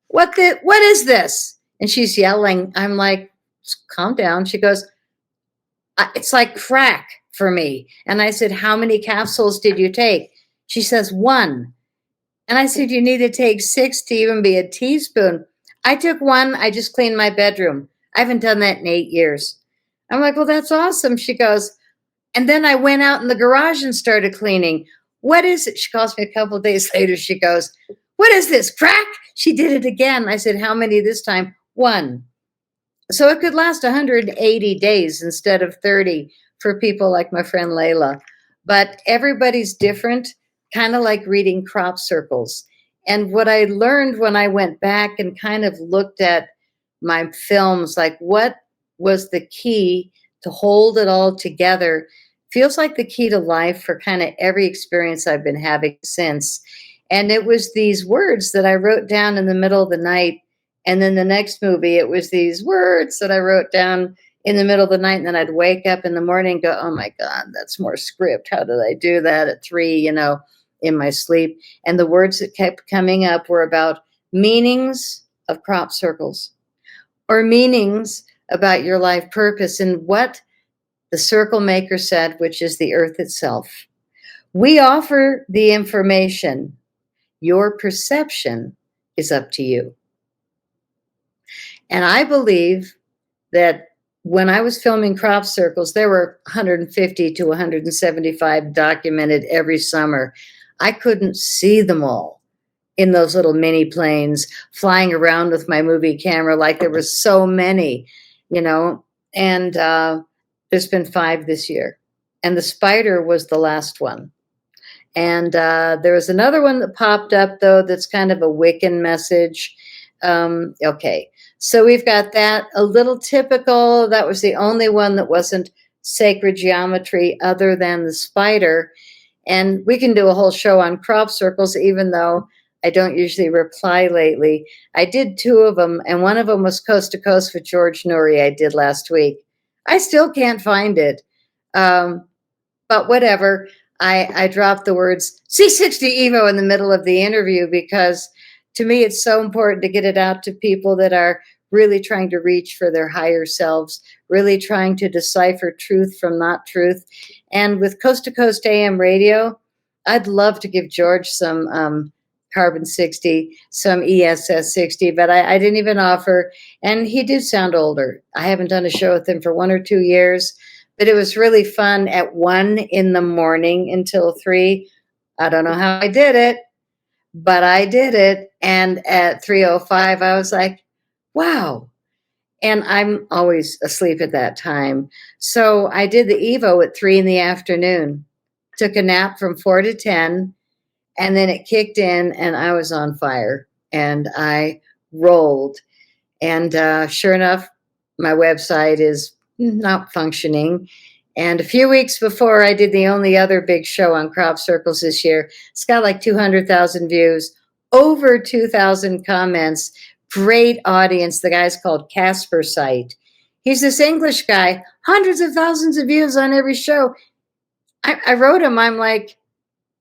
what is this? And she's yelling. I'm like, calm down. She goes, it's like crack for me. And I said, how many capsules did you take? She says, 1. And I said, you need to take 6 to even be a teaspoon. I took 1. I just cleaned my bedroom. I haven't done that in 8 years. I'm like, well, that's awesome. She goes, and then I went out in the garage and started cleaning. What is it? She calls me a couple of days later. She goes, what is this, crack? She did it again. I said, how many this time? 1. So it could last 180 days instead of 30 for people like my friend Layla. But everybody's different, kind of like reading crop circles. And what I learned when I went back and kind of looked at my films, like what was the key to hold it all together, feels like the key to life for kind of every experience I've been having since. And it was these words that I wrote down in the middle of the night. And then the next movie, it was these words that I wrote down in the middle of the night. And then I'd wake up in the morning and go, oh my God, that's more script. How did I do that at 3, in my sleep? And the words that kept coming up were about meanings of crop circles or meanings about your life purpose and what the circle maker said, which is the earth itself. We offer the information. Your perception is up to you. And I believe that when I was filming crop circles, there were 150 to 175 documented every summer. I couldn't see them all in those little mini planes flying around with my movie camera like there were so many, and there's been 5 this year. And the spider was the last one. And there was another one that popped up, though, that's kind of a Wiccan message. Okay, so we've got that. A little typical. That was the only one that wasn't sacred geometry other than the spider. And we can do a whole show on crop circles, even though I don't usually reply lately. I did 2 of them, and one of them was Coast to Coast with George Noory I did last week. I still can't find it. But whatever. I dropped the words C60 EVO in the middle of the interview because to me it's so important to get it out to people that are really trying to reach for their higher selves, really trying to decipher truth from not truth. And with Coast to Coast AM radio, I'd love to give George some Carbon 60, some ESS60, but I didn't even offer. And he did sound older. I haven't done a show with him for 1 or 2 years. But it was really fun at 1 in the morning until 3. I don't know how I did it, but I did it. And at 3:05, I was like, wow. And I'm always asleep at that time. So I did the EVO at 3 in the afternoon, took a nap from 4 to 10, and then it kicked in and I was on fire and I rolled. And sure enough, my website is not functioning. And a few weeks before, I did the only other big show on crop circles this year. It's got like 200,000 views, over 2,000 comments, great audience. The guy's called Casper Sight. He's this English guy, hundreds of thousands of views on every show. I wrote him, I'm like,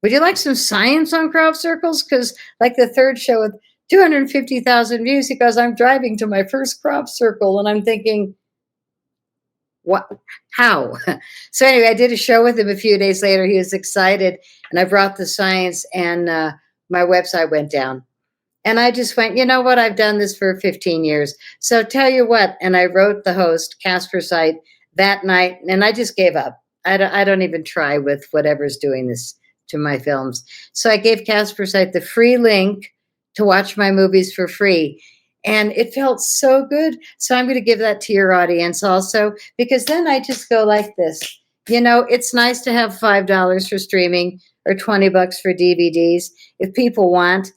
Would you like some science on crop circles? Because like the third show with 250,000 views, he goes, I'm driving to my first crop circle. And I'm thinking, what? How? So anyway, I did a show with him a few days later. He was excited, and I brought the science, and my website went down. And I just went, you know what? I've done this for 15 years. So tell you what. And I wrote the host, Casper Site, that night, and I just gave up. I don't even try with whatever's doing this to my films. So I gave Casper Site the free link to watch my movies for free. And it felt so good. So I'm going to give that to your audience also, because then I just go like this. You know, it's nice to have $5 for streaming or $20 for DVDs. If people want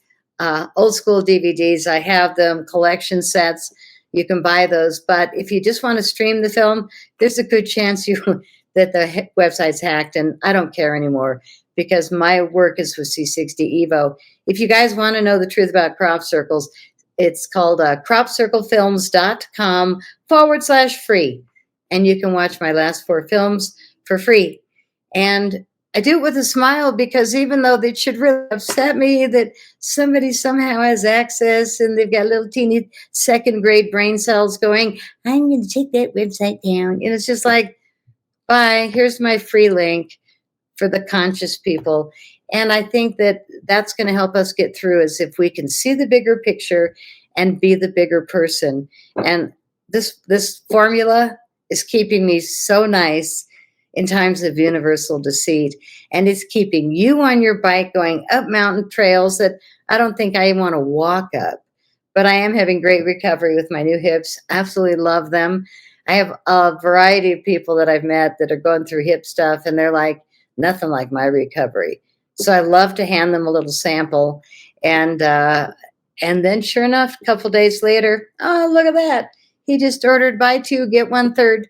old school DVDs, I have them, collection sets. You can buy those. But if you just want to stream the film, there's a good chance that the website's hacked, and I don't care anymore because my work is with C60 EVO. If you guys want to know the truth about crop circles, it's called cropcirclefilms.com/free. And you can watch my last 4 films for free. And I do it with a smile, because even though it should really upset me that somebody somehow has access and they've got little teeny second grade brain cells going, I'm going to take that website down. And it's just like, bye, here's my free link for the conscious people. And I think that that's going to help us get through, is if we can see the bigger picture and be the bigger person. And this formula is keeping me so nice in times of universal deceit. And it's keeping you on your bike going up mountain trails that I don't think I want to walk up. But I am having great recovery with my new hips. Absolutely love them. I have a variety of people that I've met that are going through hip stuff, and they're like, nothing like my recovery. So I love to hand them a little sample. And then sure enough, a couple days later, oh, look at that. He just ordered buy 2, get 1/3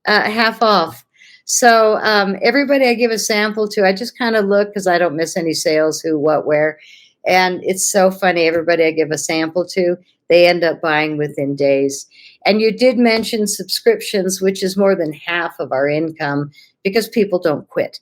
half off. So everybody I give a sample to, I just kind of look, because I don't miss any sales, who, what, where. And it's so funny. Everybody I give a sample to, they end up buying within days. And you did mention subscriptions, which is more than half of our income, because people don't quit.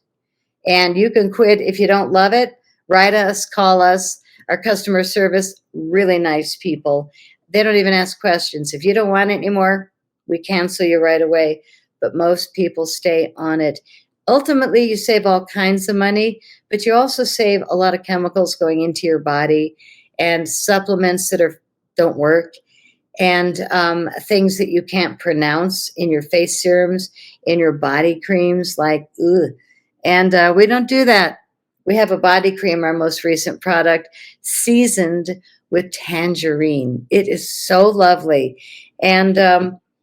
And you can quit if you don't love it. Write us, call us. Our customer service, really nice people. They don't even ask questions. If you don't want it anymore, we cancel you right away. But most people stay on it. Ultimately, you save all kinds of money, but you also save a lot of chemicals going into your body, and supplements that don't work, and things that you can't pronounce in your face serums, in your body creams, like, ugh. And we don't do that. We have a body cream, our most recent product, seasoned with tangerine. It is so lovely. And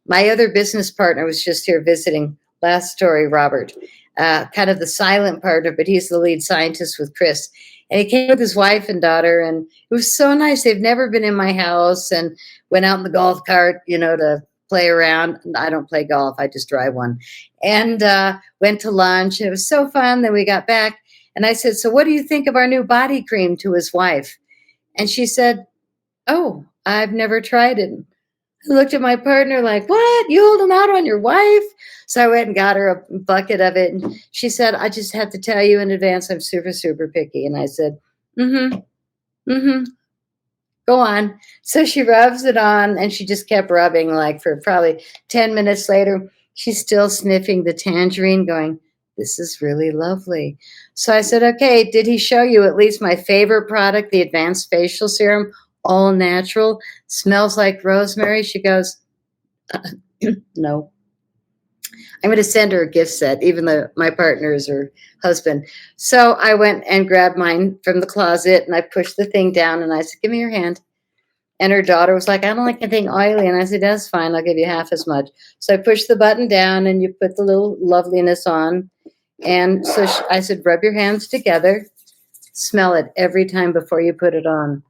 my other business partner was just here visiting. Last story, Robert, kind of the silent partner, but he's the lead scientist with Chris. And he came with his wife and daughter, and it was so nice. They've never been in my house, and went out in the golf cart, to play around. I don't play golf. I just drive one. And went to lunch. And it was so fun. Then we got back, and I said, so what do you think of our new body cream, to his wife? And she said, oh, I've never tried it. I looked at my partner like, what? You holding out on your wife? So I went and got her a bucket of it. And she said, I just have to tell you in advance, I'm super, super picky. And I said, go on. So she rubs it on, and she just kept rubbing, like for probably 10 minutes later. She's still sniffing the tangerine, going, this is really lovely. So I said, okay, did he show you at least my favorite product, the advanced facial serum? All natural, smells like rosemary. She goes, no. I'm going to send her a gift set, even though my partner is her husband. So I went and grabbed mine from the closet, and I pushed the thing down, and I said, give me your hand. And her daughter was like, I don't like anything oily. And I said, that's fine. I'll give you half as much. So I pushed the button down, and you put the little loveliness on. And so I said, rub your hands together. Smell it every time before you put it on.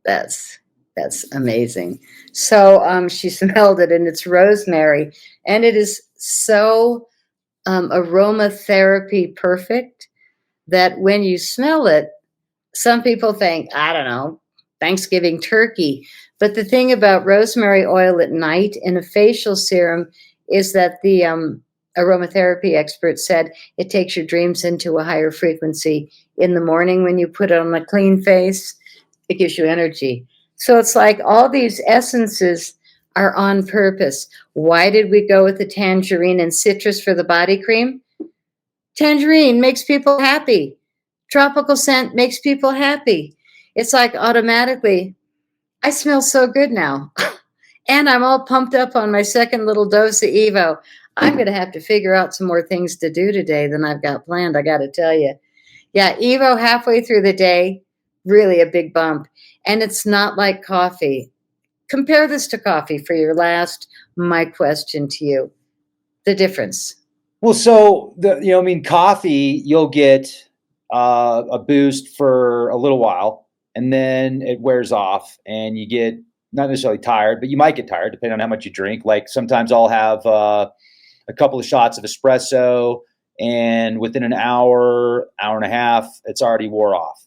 That's amazing. So she smelled it, and it's rosemary, and it is so aromatherapy perfect that when you smell it, some people think, I don't know, Thanksgiving turkey. But the thing about rosemary oil at night in a facial serum is that the aromatherapy expert said it takes your dreams into a higher frequency in the morning when you put it on a clean face. It gives you energy. So it's like all these essences are on purpose. Why did we go with the tangerine and citrus for the body cream? Tangerine makes people happy. Tropical scent makes people happy. It's like automatically, I smell so good now. And I'm all pumped up on my second little dose of EVO. I'm going to have to figure out some more things to do today than I've got planned, I got to tell you. Yeah, EVO halfway through the day, really a big bump. And it's not like coffee. Compare this to coffee for your last, my question to you. The difference. Well, so coffee, you'll get a boost for a little while, and then it wears off, and you get not necessarily tired, but you might get tired depending on how much you drink. Like sometimes I'll have a couple of shots of espresso, and within an hour, hour and a half, it's already wore off.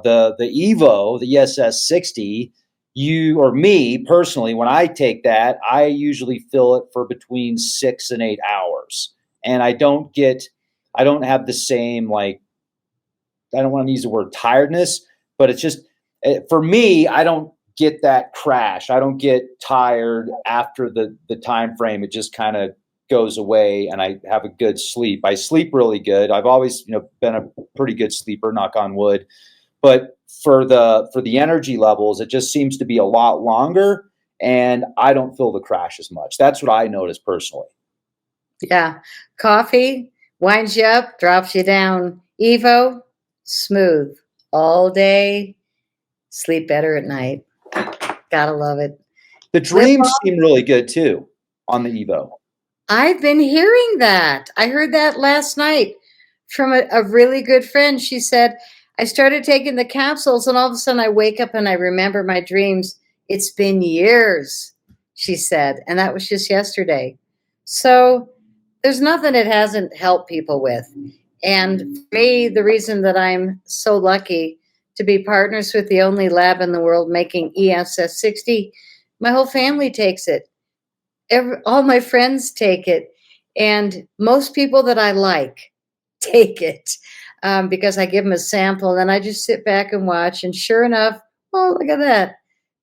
The EVO, the ESS60, you or me personally, when I take that, I usually fill it for between 6 and 8 hours. And I don't have the same, like, I don't want to use the word tiredness, but it's just, for me, I don't get that crash. I don't get tired after the time frame. It just kind of goes away and I have a good sleep. I sleep really good. I've always, been a pretty good sleeper, knock on wood. But for the energy levels, it just seems to be a lot longer and I don't feel the crash as much. That's what I notice personally. Yeah. Coffee winds you up, drops you down. EVO, smooth all day, sleep better at night. Gotta love it. The dreams seem really good too on the EVO. I've been hearing that. I heard that last night from a really good friend. She said, I started taking the capsules and all of a sudden I wake up and I remember my dreams. It's been years, she said. And that was just yesterday. So there's nothing it hasn't helped people with. And for me, the reason that I'm so lucky to be partners with the only lab in the world making ESS60, my whole family takes it. All my friends take it. And most people that I like take it because I give them a sample and I just sit back and watch. And sure enough, oh, look at that.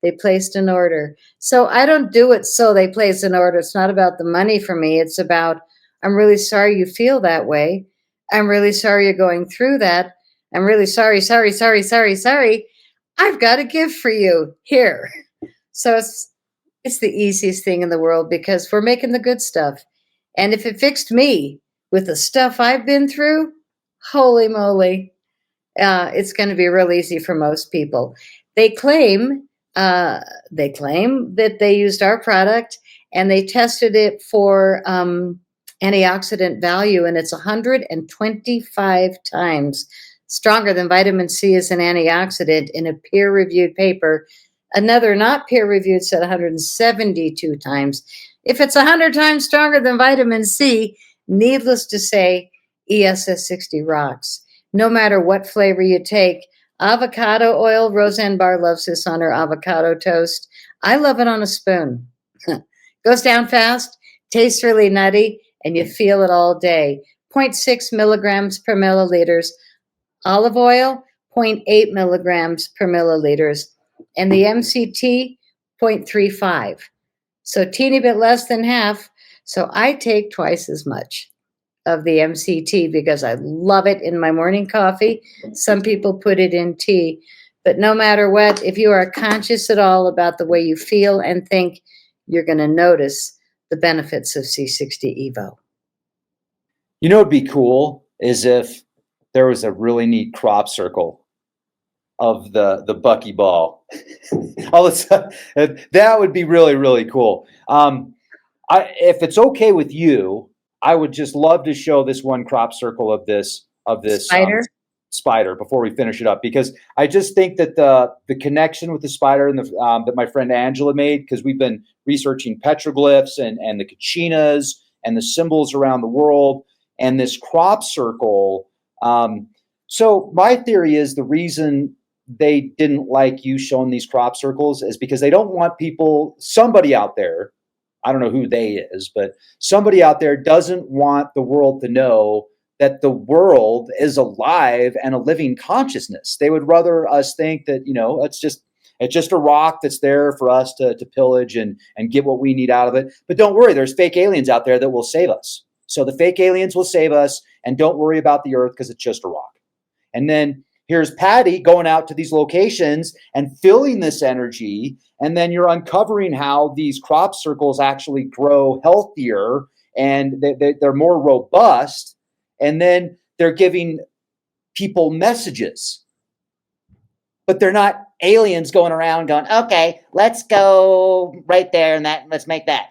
They placed an order. So I don't do it so they place an order. It's not about the money for me. It's about, I'm really sorry you feel that way. I'm really sorry you're going through that. I'm really sorry. I've got a gift for you here. So it's the easiest thing in the world because we're making the good stuff. And if it fixed me with the stuff I've been through, holy moly, it's going to be real easy for most people. They claim that they used our product and they tested it for antioxidant value, and it's 125 times stronger than vitamin C as an antioxidant in a peer-reviewed paper. Another not peer-reviewed said 172 times. If it's 100 times stronger than vitamin C, needless to say, ESS60 rocks. No matter what flavor you take. Avocado oil, Roseanne Barr loves this on her avocado toast. I love it on a spoon. Goes down fast, tastes really nutty, and you feel it all day. 0.6 milligrams per milliliters. Olive oil, 0.8 milligrams per milliliters. And the MCT, 0.35. So teeny bit less than half. So I take twice as much of the MCT because I love it in my morning coffee. Some people put it in tea. But no matter what, if you are conscious at all about the way you feel and think, you're going to notice the benefits of C60 EVO. You know, it'd be cool is if there was a really neat crop circle of the buckyball. That would be really, really cool. If it's okay with you, I would just love to show this one crop circle of this spider before we finish it up, because I just think that the connection with the spider and that my friend Angela made, because we've been researching petroglyphs and the kachinas and the symbols around the world and this crop circle. So my theory is the reason they didn't like you showing these crop circles is because they don't want somebody out there I don't know who they is, but somebody out there doesn't want the world to know that the world is alive and a living consciousness. They would rather us think that, it's just a rock that's there for us to pillage and get what we need out of it. But don't worry, there's fake aliens out there that will save us. So the fake aliens will save us, and don't worry about the earth because it's just a rock. And then here's Patty going out to these locations and filling this energy. And then you're uncovering how these crop circles actually grow healthier and they're more robust. And then they're giving people messages. But they're not aliens going around going, okay, let's go right there and let's make that.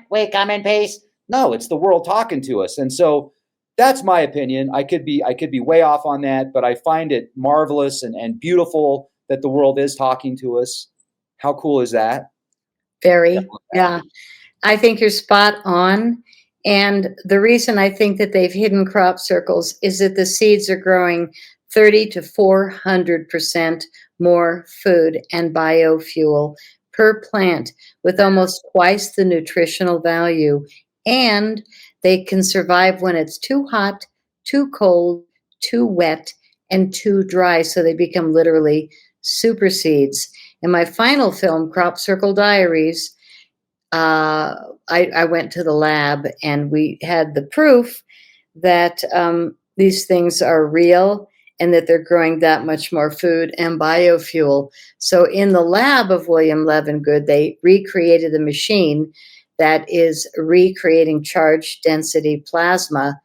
Wait, come in, peace. No, it's the world talking to us. And so that's my opinion. I could be way off on that, but I find it marvelous and beautiful that the world is talking to us. How cool is that? Very, yeah. I think you're spot on. And the reason I think that they've hidden crop circles is that the seeds are growing 30 to 400% more food and biofuel per plant with almost twice the nutritional value. And they can survive when it's too hot, too cold, too wet, and too dry. So they become literally super seeds. In my final film, Crop Circle Diaries, I went to the lab and we had the proof that these things are real and that they're growing that much more food and biofuel. So in the lab of William Levengood, they recreated a machine that is recreating charge density plasma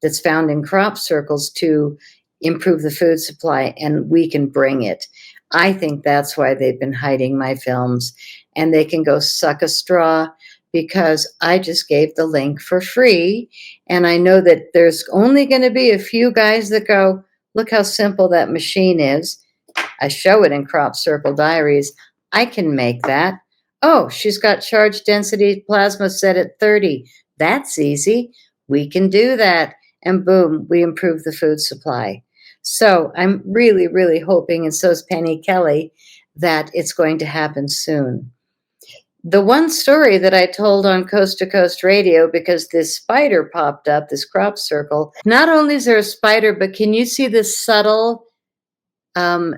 that's found in crop circles to improve the food supply, and we can bring it. I think that's why they've been hiding my films, and they can go suck a straw because I just gave the link for free. And I know that there's only going to be a few guys that go, look how simple that machine is. I show it in Crop Circle Diaries. I can make that. Oh, she's got charge density plasma set at 30. That's easy. We can do that. And boom, we improve the food supply. So I'm really, really hoping, and so is Penny Kelly, that it's going to happen soon. The one story that I told on Coast to Coast Radio, because this spider popped up, this crop circle, not only is there a spider, but can you see this subtle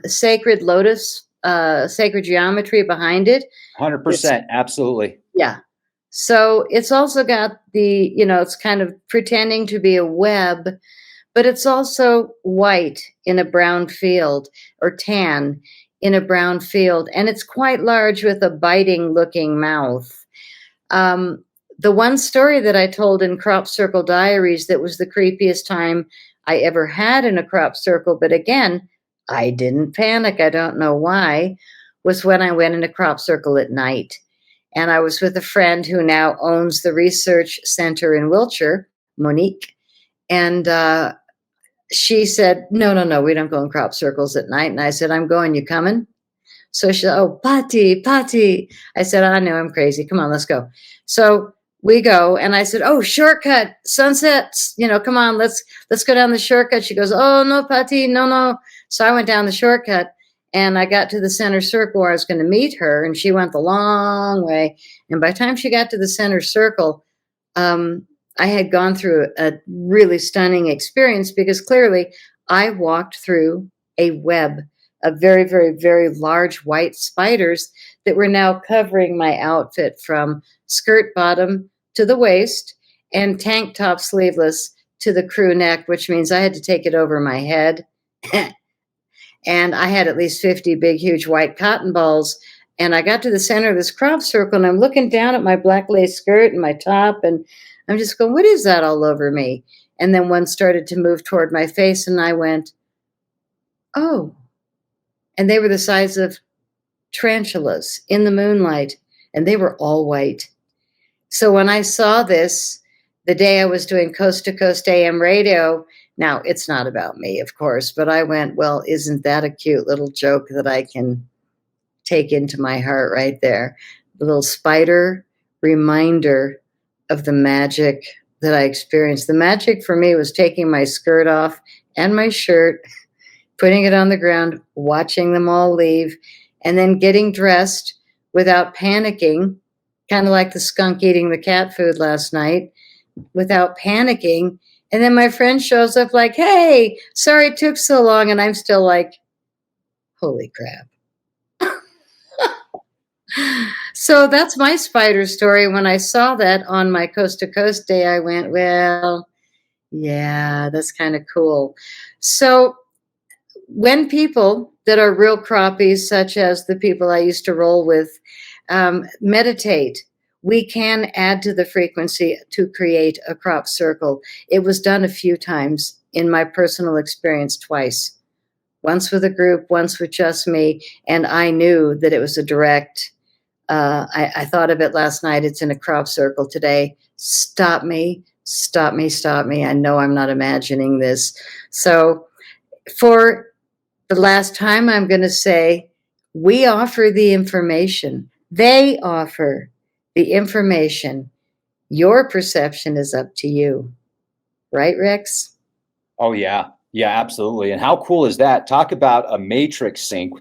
sacred lotus, sacred geometry behind it? 100%. Absolutely. Yeah. So it's also got the, it's kind of pretending to be a web, but it's also white in a brown field or tan in a brown field. And it's quite large with a biting looking mouth. The one story that I told in Crop Circle Diaries that was the creepiest time I ever had in a crop circle, but again, I didn't panic, I don't know why, was when I went in a crop circle at night. And I was with a friend who now owns the research center in Wiltshire, Monique. And she said, no, we don't go in crop circles at night. And I said, I'm going, you coming? So she said, oh, Patty. I said, I know, I'm crazy. Come on, let's go. So we go. And I said, oh, shortcut, sunsets, come on, let's go down the shortcut. She goes, oh, no, Patty, no. So I went down the shortcut. And I got to the center circle where I was going to meet her, and she went the long way. And by the time she got to the center circle, I had gone through a really stunning experience because clearly I walked through a web of very, very, very large white spiders that were now covering my outfit from skirt bottom to the waist and tank top sleeveless to the crew neck, which means I had to take it over my head. And I had at least 50 big, huge white cotton balls. And I got to the center of this crop circle, and I'm looking down at my black lace skirt and my top, and I'm just going, what is that all over me? And then one started to move toward my face, and I went, oh. And they were the size of tarantulas in the moonlight, and they were all white. So when I saw this, the day I was doing Coast to Coast AM radio, now, it's not about me, of course, but I went, well, isn't that a cute little joke that I can take into my heart right there? The little spider reminder of the magic that I experienced. The magic for me was taking my skirt off and my shirt, putting it on the ground, watching them all leave, and then getting dressed without panicking kind of like the skunk eating the cat food last night without panicking. And then my friend shows up like, hey, sorry it took so long. And I'm still like, holy crap. So that's my spider story. When I saw that on my coast to coast day, I went, well, yeah, that's kind of cool. So when people that are real crappies, such as the people I used to roll with, meditate, we can add to the frequency to create a crop circle. It was done a few times in my personal experience, twice. Once with a group, once with just me, and I knew that it was a direct. I thought of it last night. It's in a crop circle today. Stop me, stop me, stop me. I know I'm not imagining this. So for the last time, I'm going to say, we offer the information. They offer the information. Your perception is up to you. Right, Rex? Oh, yeah. Yeah, absolutely. And how cool is that? Talk about a matrix sync.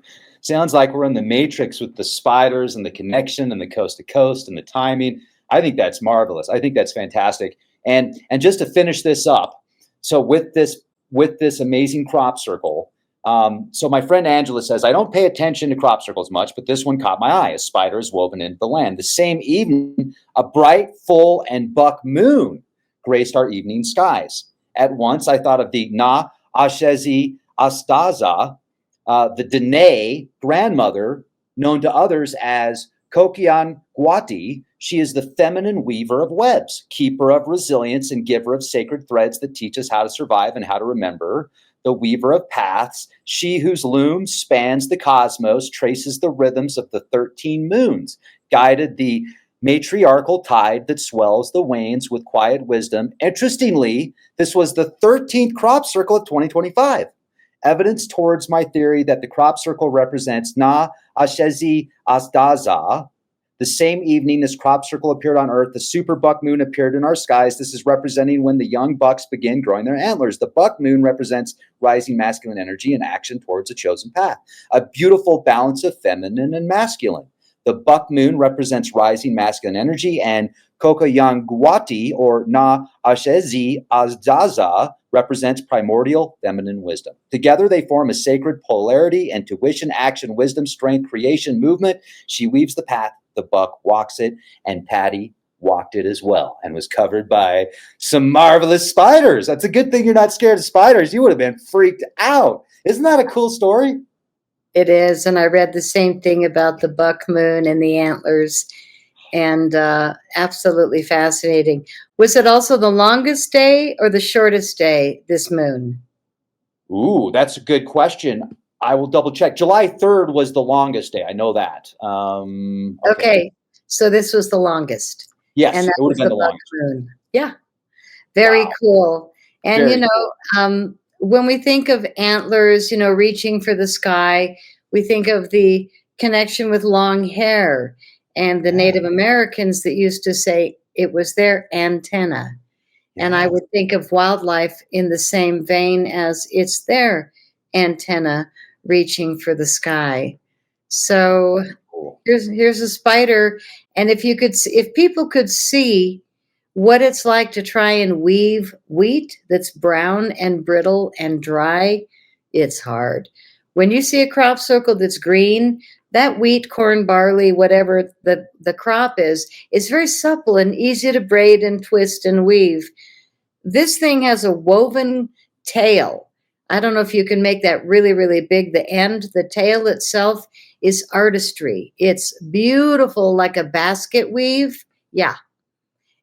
Sounds like we're in the matrix with the spiders and the connection and the coast to coast and the timing. I think that's marvelous. I think that's fantastic. And just to finish this up, so with this amazing crop circle, so my friend Angela says, I don't pay attention to crop circles much, but this one caught my eye. A spider is woven into the land. The same evening, a bright, full, and buck moon graced our evening skies. At once, I thought of the Na Ashezi Astaza, the Dene grandmother, known to others as Kokian Guati. She is the feminine weaver of webs, keeper of resilience, and giver of sacred threads that teach us how to survive and how to remember. The weaver of paths, she whose loom spans the cosmos, traces the rhythms of the 13 moons, guided the matriarchal tide that swells the wains with quiet wisdom. Interestingly, this was the 13th crop circle of 2025. Evidence towards my theory that the crop circle represents Na Ashezi Asdaza. The same evening this crop circle appeared on Earth, the super buck moon appeared in our skies. This is representing when the young bucks begin growing their antlers. The buck moon represents rising masculine energy and action towards a chosen path, a beautiful balance of feminine and masculine. The buck moon represents rising masculine energy, and Kokoyanguati, or Na Ashezi Azdaza, represents primordial feminine wisdom. Together, they form a sacred polarity: intuition, action, wisdom, strength, creation, movement. She weaves the path, the buck walks it, and Patty walked it as well and was covered by some marvelous spiders. That's a good thing you're not scared of spiders. You would have been freaked out. Isn't that a cool story? It is. And I read the same thing about the buck moon and the antlers, and absolutely fascinating. Was it also the longest day or the shortest day, this moon? Ooh, that's a good question. I will double check. July 3rd was the longest day. I know that. Okay. So this was the longest. Yes, And it that would was have been the the buck longest. moon. Yeah. Very Wow. cool. And, Very cool. when we think of antlers, reaching for the sky, we think of the connection with long hair and the Native Americans that used to say it was their antenna. And I would think of wildlife in the same vein as it's their antenna reaching for the sky. So Cool. here's a spider, and if people could see what it's like to try and weave wheat that's brown and brittle and dry, it's hard. When you see a crop circle that's green, that wheat, corn, barley, whatever the crop is very supple and easy to braid and twist and weave. This thing has a woven tail. I don't know if you can make that really, really big. The tail itself is artistry. It's beautiful, like a basket weave. Yeah.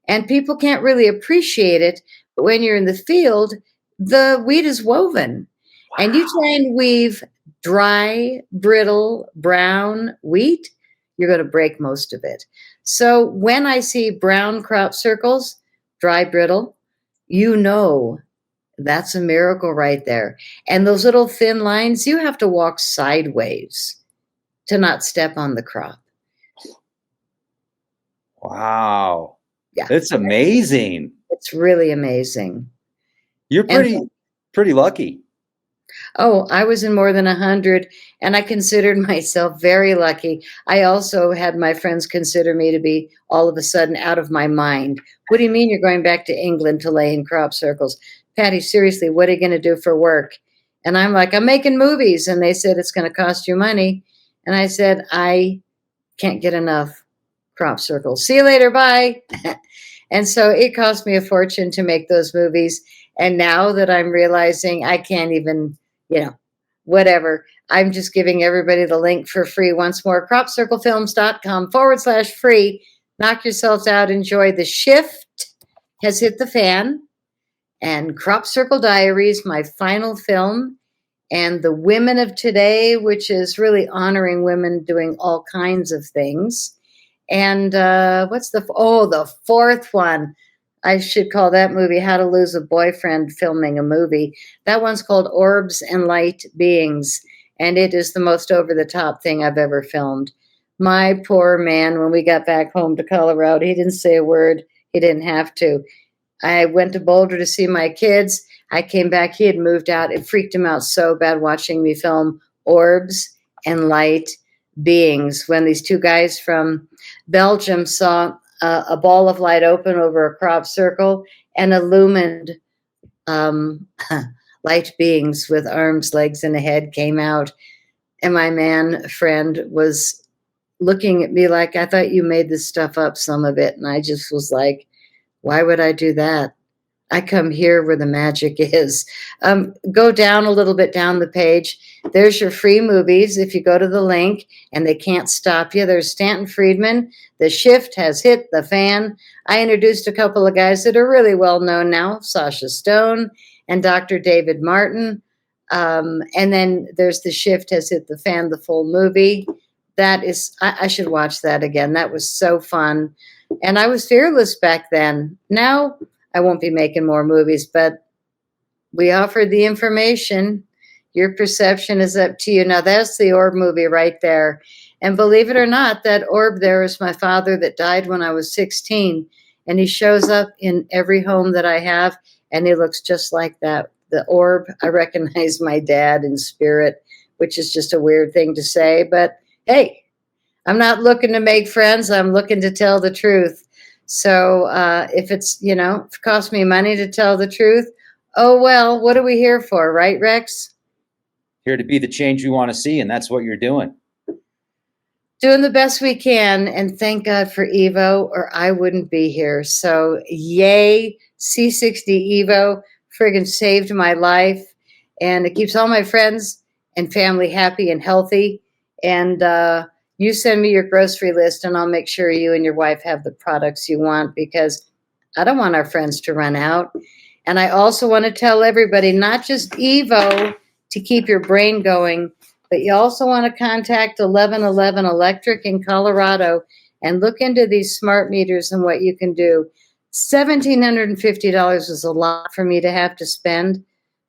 And people can't really appreciate it. But when you're in the field, the wheat is woven. Wow. And you try and weave dry, brittle, brown wheat, you're going to break most of it. So when I see brown crop circles, dry, brittle, that's a miracle right there. And those little thin lines, you have to walk sideways to not step on the crop. Wow. Yeah. It's amazing. It's really amazing. You're pretty lucky. Oh, I was in more than 100, and I considered myself very lucky. I also had my friends consider me to be all of a sudden out of my mind. What do you mean you're going back to England to lay in crop circles? Patty, seriously, what are you going to do for work? And I'm like, I'm making movies. And they said, it's going to cost you money. And I said, I can't get enough crop circles. See you later. Bye. And so it cost me a fortune to make those movies. And now that I'm realizing I can't even, whatever, I'm just giving everybody the link for free once more, cropcirclefilms.com/free. Knock yourselves out. Enjoy. The Shift has hit the fan, and Crop Circle Diaries, my final film, and The Women of Today, which is really honoring women doing all kinds of things. And what's the fourth one? I should call that movie How to Lose a Boyfriend Filming a Movie. That one's called Orbs and Light Beings, and it is the most over-the-top thing I've ever filmed. My poor man, when we got back home to Colorado, he didn't say a word. He didn't have to. I went to Boulder to see my kids. I came back. He had moved out. It freaked him out so bad watching me film Orbs and Light Beings when these two guys from Belgium saw a ball of light open over a crop circle and illumined light beings with arms, legs, and a head came out. And my man friend was looking at me like, I thought you made this stuff up, some of it. And I just was like, why would I do that? I come here where the magic is. Go down a little bit down the page. There's your free movies. If you go to the link and they can't stop you, there's Stanton Friedman. The Shift has hit the fan. I introduced a couple of guys that are really well known now, Sasha Stone and Dr. David Martin. And then there's The Shift has hit the fan, the full movie. That is, I should watch that again. That was so fun. And I was fearless back then. Now, I won't be making more movies, but we offered the information. Your perception is up to you. Now, that's the Orb movie right there. And believe it or not, that orb there is my father that died when I was 16. And he shows up in every home that I have, and he looks just like that. The orb, I recognize my dad in spirit, which is just a weird thing to say. But hey, I'm not looking to make friends. I'm looking to tell the truth. So if it's, if it costs me money to tell the truth, oh, well, what are we here for, right, Rex? Here to be the change we want to see, and that's what you're doing. Doing the best we can, and thank God for EVO, or I wouldn't be here. So yay, C60 EVO friggin' saved my life, and it keeps all my friends and family happy and healthy. And you send me your grocery list, and I'll make sure you and your wife have the products you want, because I don't want our friends to run out. And I also want to tell everybody, not just EVO to keep your brain going, but you also want to contact 1111 Electric in Colorado and look into these smart meters and what you can do. $1,750 is a lot for me to have to spend,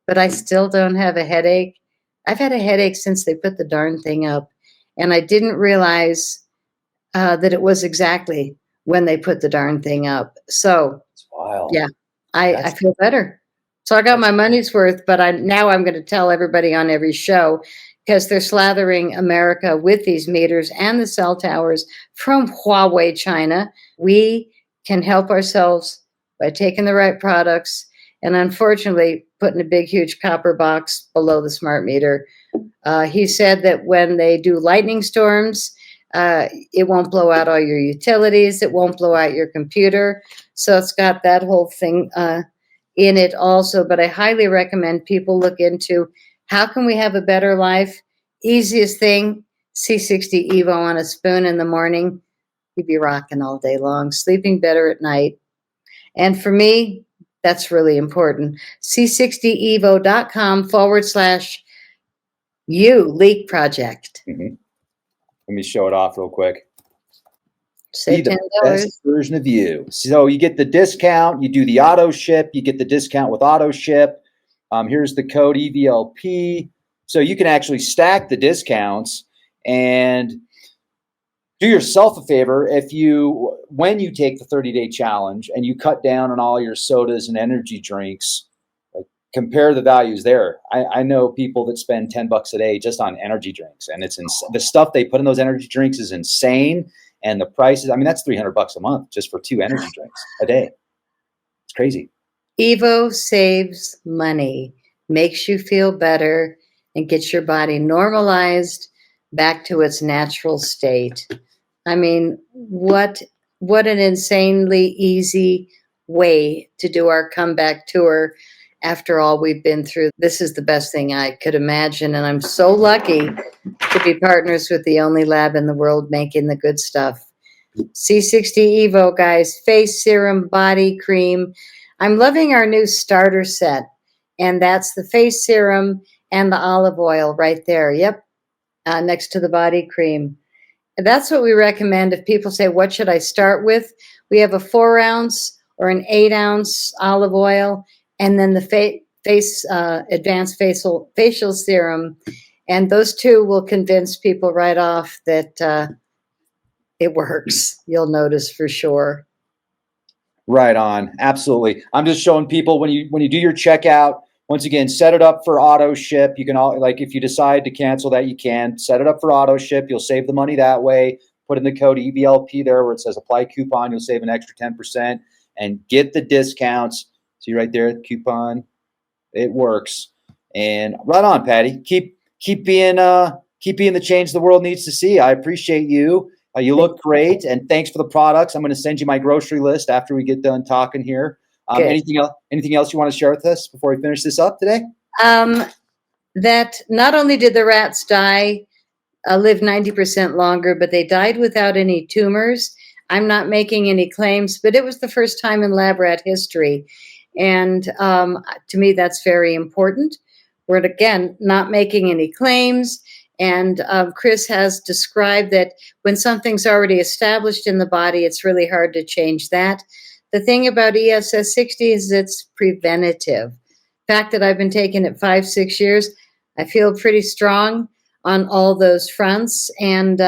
but I still don't have a headache. I've had a headache since they put the darn thing up. And I didn't realize that it was exactly when they put the darn thing up. So, Wow. Yeah, I feel better. So I got my money's worth, but now I'm going to tell everybody on every show, because they're slathering America with these meters and the cell towers from Huawei, China. We can help ourselves by taking the right products and, unfortunately, putting a big, huge copper box below the smart meter. He said that when they do lightning storms, it won't blow out all your utilities. It won't blow out your computer. So it's got that whole thing in it also. But I highly recommend people look into how can we have a better life. Easiest thing, C60 EVO on a spoon in the morning. You'd be rocking all day long, sleeping better at night. And for me, that's really important. C60EVO.com/you leak project. Mm-hmm. Let me show it off real quick. Save Be the $10. best version of you. So you get the discount. You do the auto ship. You get the discount with auto ship. Here's the code EVLP. So you can actually stack the discounts and do yourself a favor. When you take the 30-day challenge and you cut down on all your sodas and energy drinks, like compare the values there. I know people that spend $10 a day just on energy drinks, and it's the stuff they put in those energy drinks is insane. And the prices, I mean, that's $300 a month just for 2 energy drinks a day. It's crazy. Evo saves money, makes you feel better, and gets your body normalized back to its natural state. I mean, what an insanely easy way to do our comeback tour after all we've been through. This is the best thing I could imagine, and I'm so lucky to be partners with the only lab in the world making the good stuff. C60 EVO, guys, face serum, body cream. I'm loving our new starter set, and that's the face serum and the olive oil right there. Yep, next to the body cream. And that's what we recommend if people say, what should I start with? We have a 4 ounce or an 8 ounce olive oil, and then the advanced facial serum. And those two will convince people right off that it works. You'll notice for sure. Right on. Absolutely. I'm just showing people when you do your checkout, once again, set it up for auto ship. You can like if you decide to cancel that, you can set it up for auto ship. You'll save the money that way. Put in the code EVLP there where it says apply coupon. You'll save an extra 10% and get the discounts. See right there, coupon. It works. And right on, Patty. Keep being the change the world needs to see. I appreciate you. You look great, and thanks for the products. I'm going to send you my grocery list after we get done talking here. Anything else you want to share with us before we finish this up today? That not only did the rats live 90% longer, but they died without any tumors. I'm not making any claims, but it was the first time in lab rat history. And to me, that's very important. We're, again, not making any claims. And Chris has described that when something's already established in the body, it's really hard to change that. The thing about ESS60 is it's preventative. The fact that I've been taking it 5-6 years, I feel pretty strong on all those fronts. And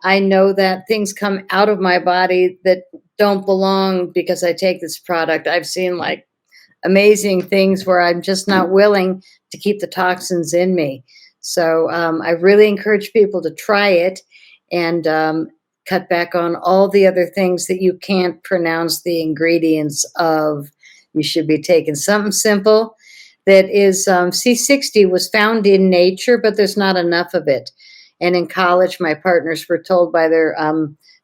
I know that things come out of my body that don't belong because I take this product. I've seen like amazing things where I'm just not willing to keep the toxins in me. So I really encourage people to try it and cut back on all the other things that you can't pronounce the ingredients of. You should be taking something simple that is C60 was found in nature, but there's not enough of it. And in college, my partners were told by their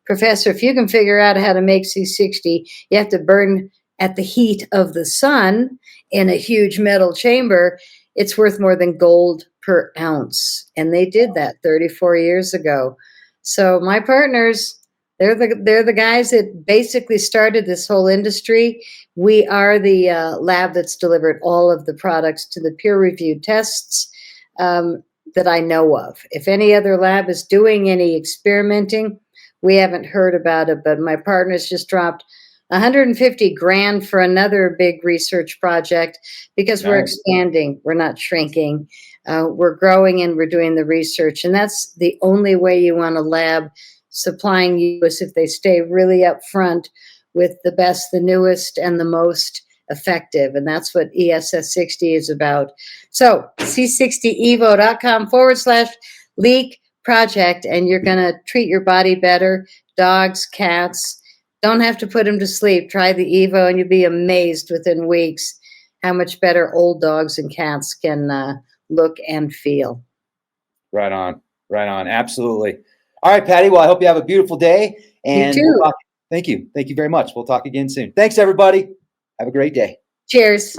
professor, if you can figure out how to make C60, you have to burn at the heat of the sun in a huge metal chamber. It's worth more than gold per ounce. And they did that 34 years ago. So my partners, they're the guys that basically started this whole industry. We are the lab that's delivered all of the products to the peer-reviewed tests that I know of. If any other lab is doing any experimenting, we haven't heard about it, but my partners just dropped $150,000 for another big research project because we're expanding. We're not shrinking. We're growing and we're doing the research. And that's the only way you want a lab supplying you is if they stay really up front with the best, the newest, and the most effective. And that's what ESS60 is about. So c60evo.com/leak project, and you're going to treat your body better. Dogs, cats, don't have to put them to sleep. Try the Evo and you'll be amazed within weeks how much better old dogs and cats can look and feel. Right on. Right on. Absolutely. All right, Patty. Well, I hope you have a beautiful day. And you too. Thank you. Thank you very much. We'll talk again soon. Thanks, everybody. Have a great day. Cheers.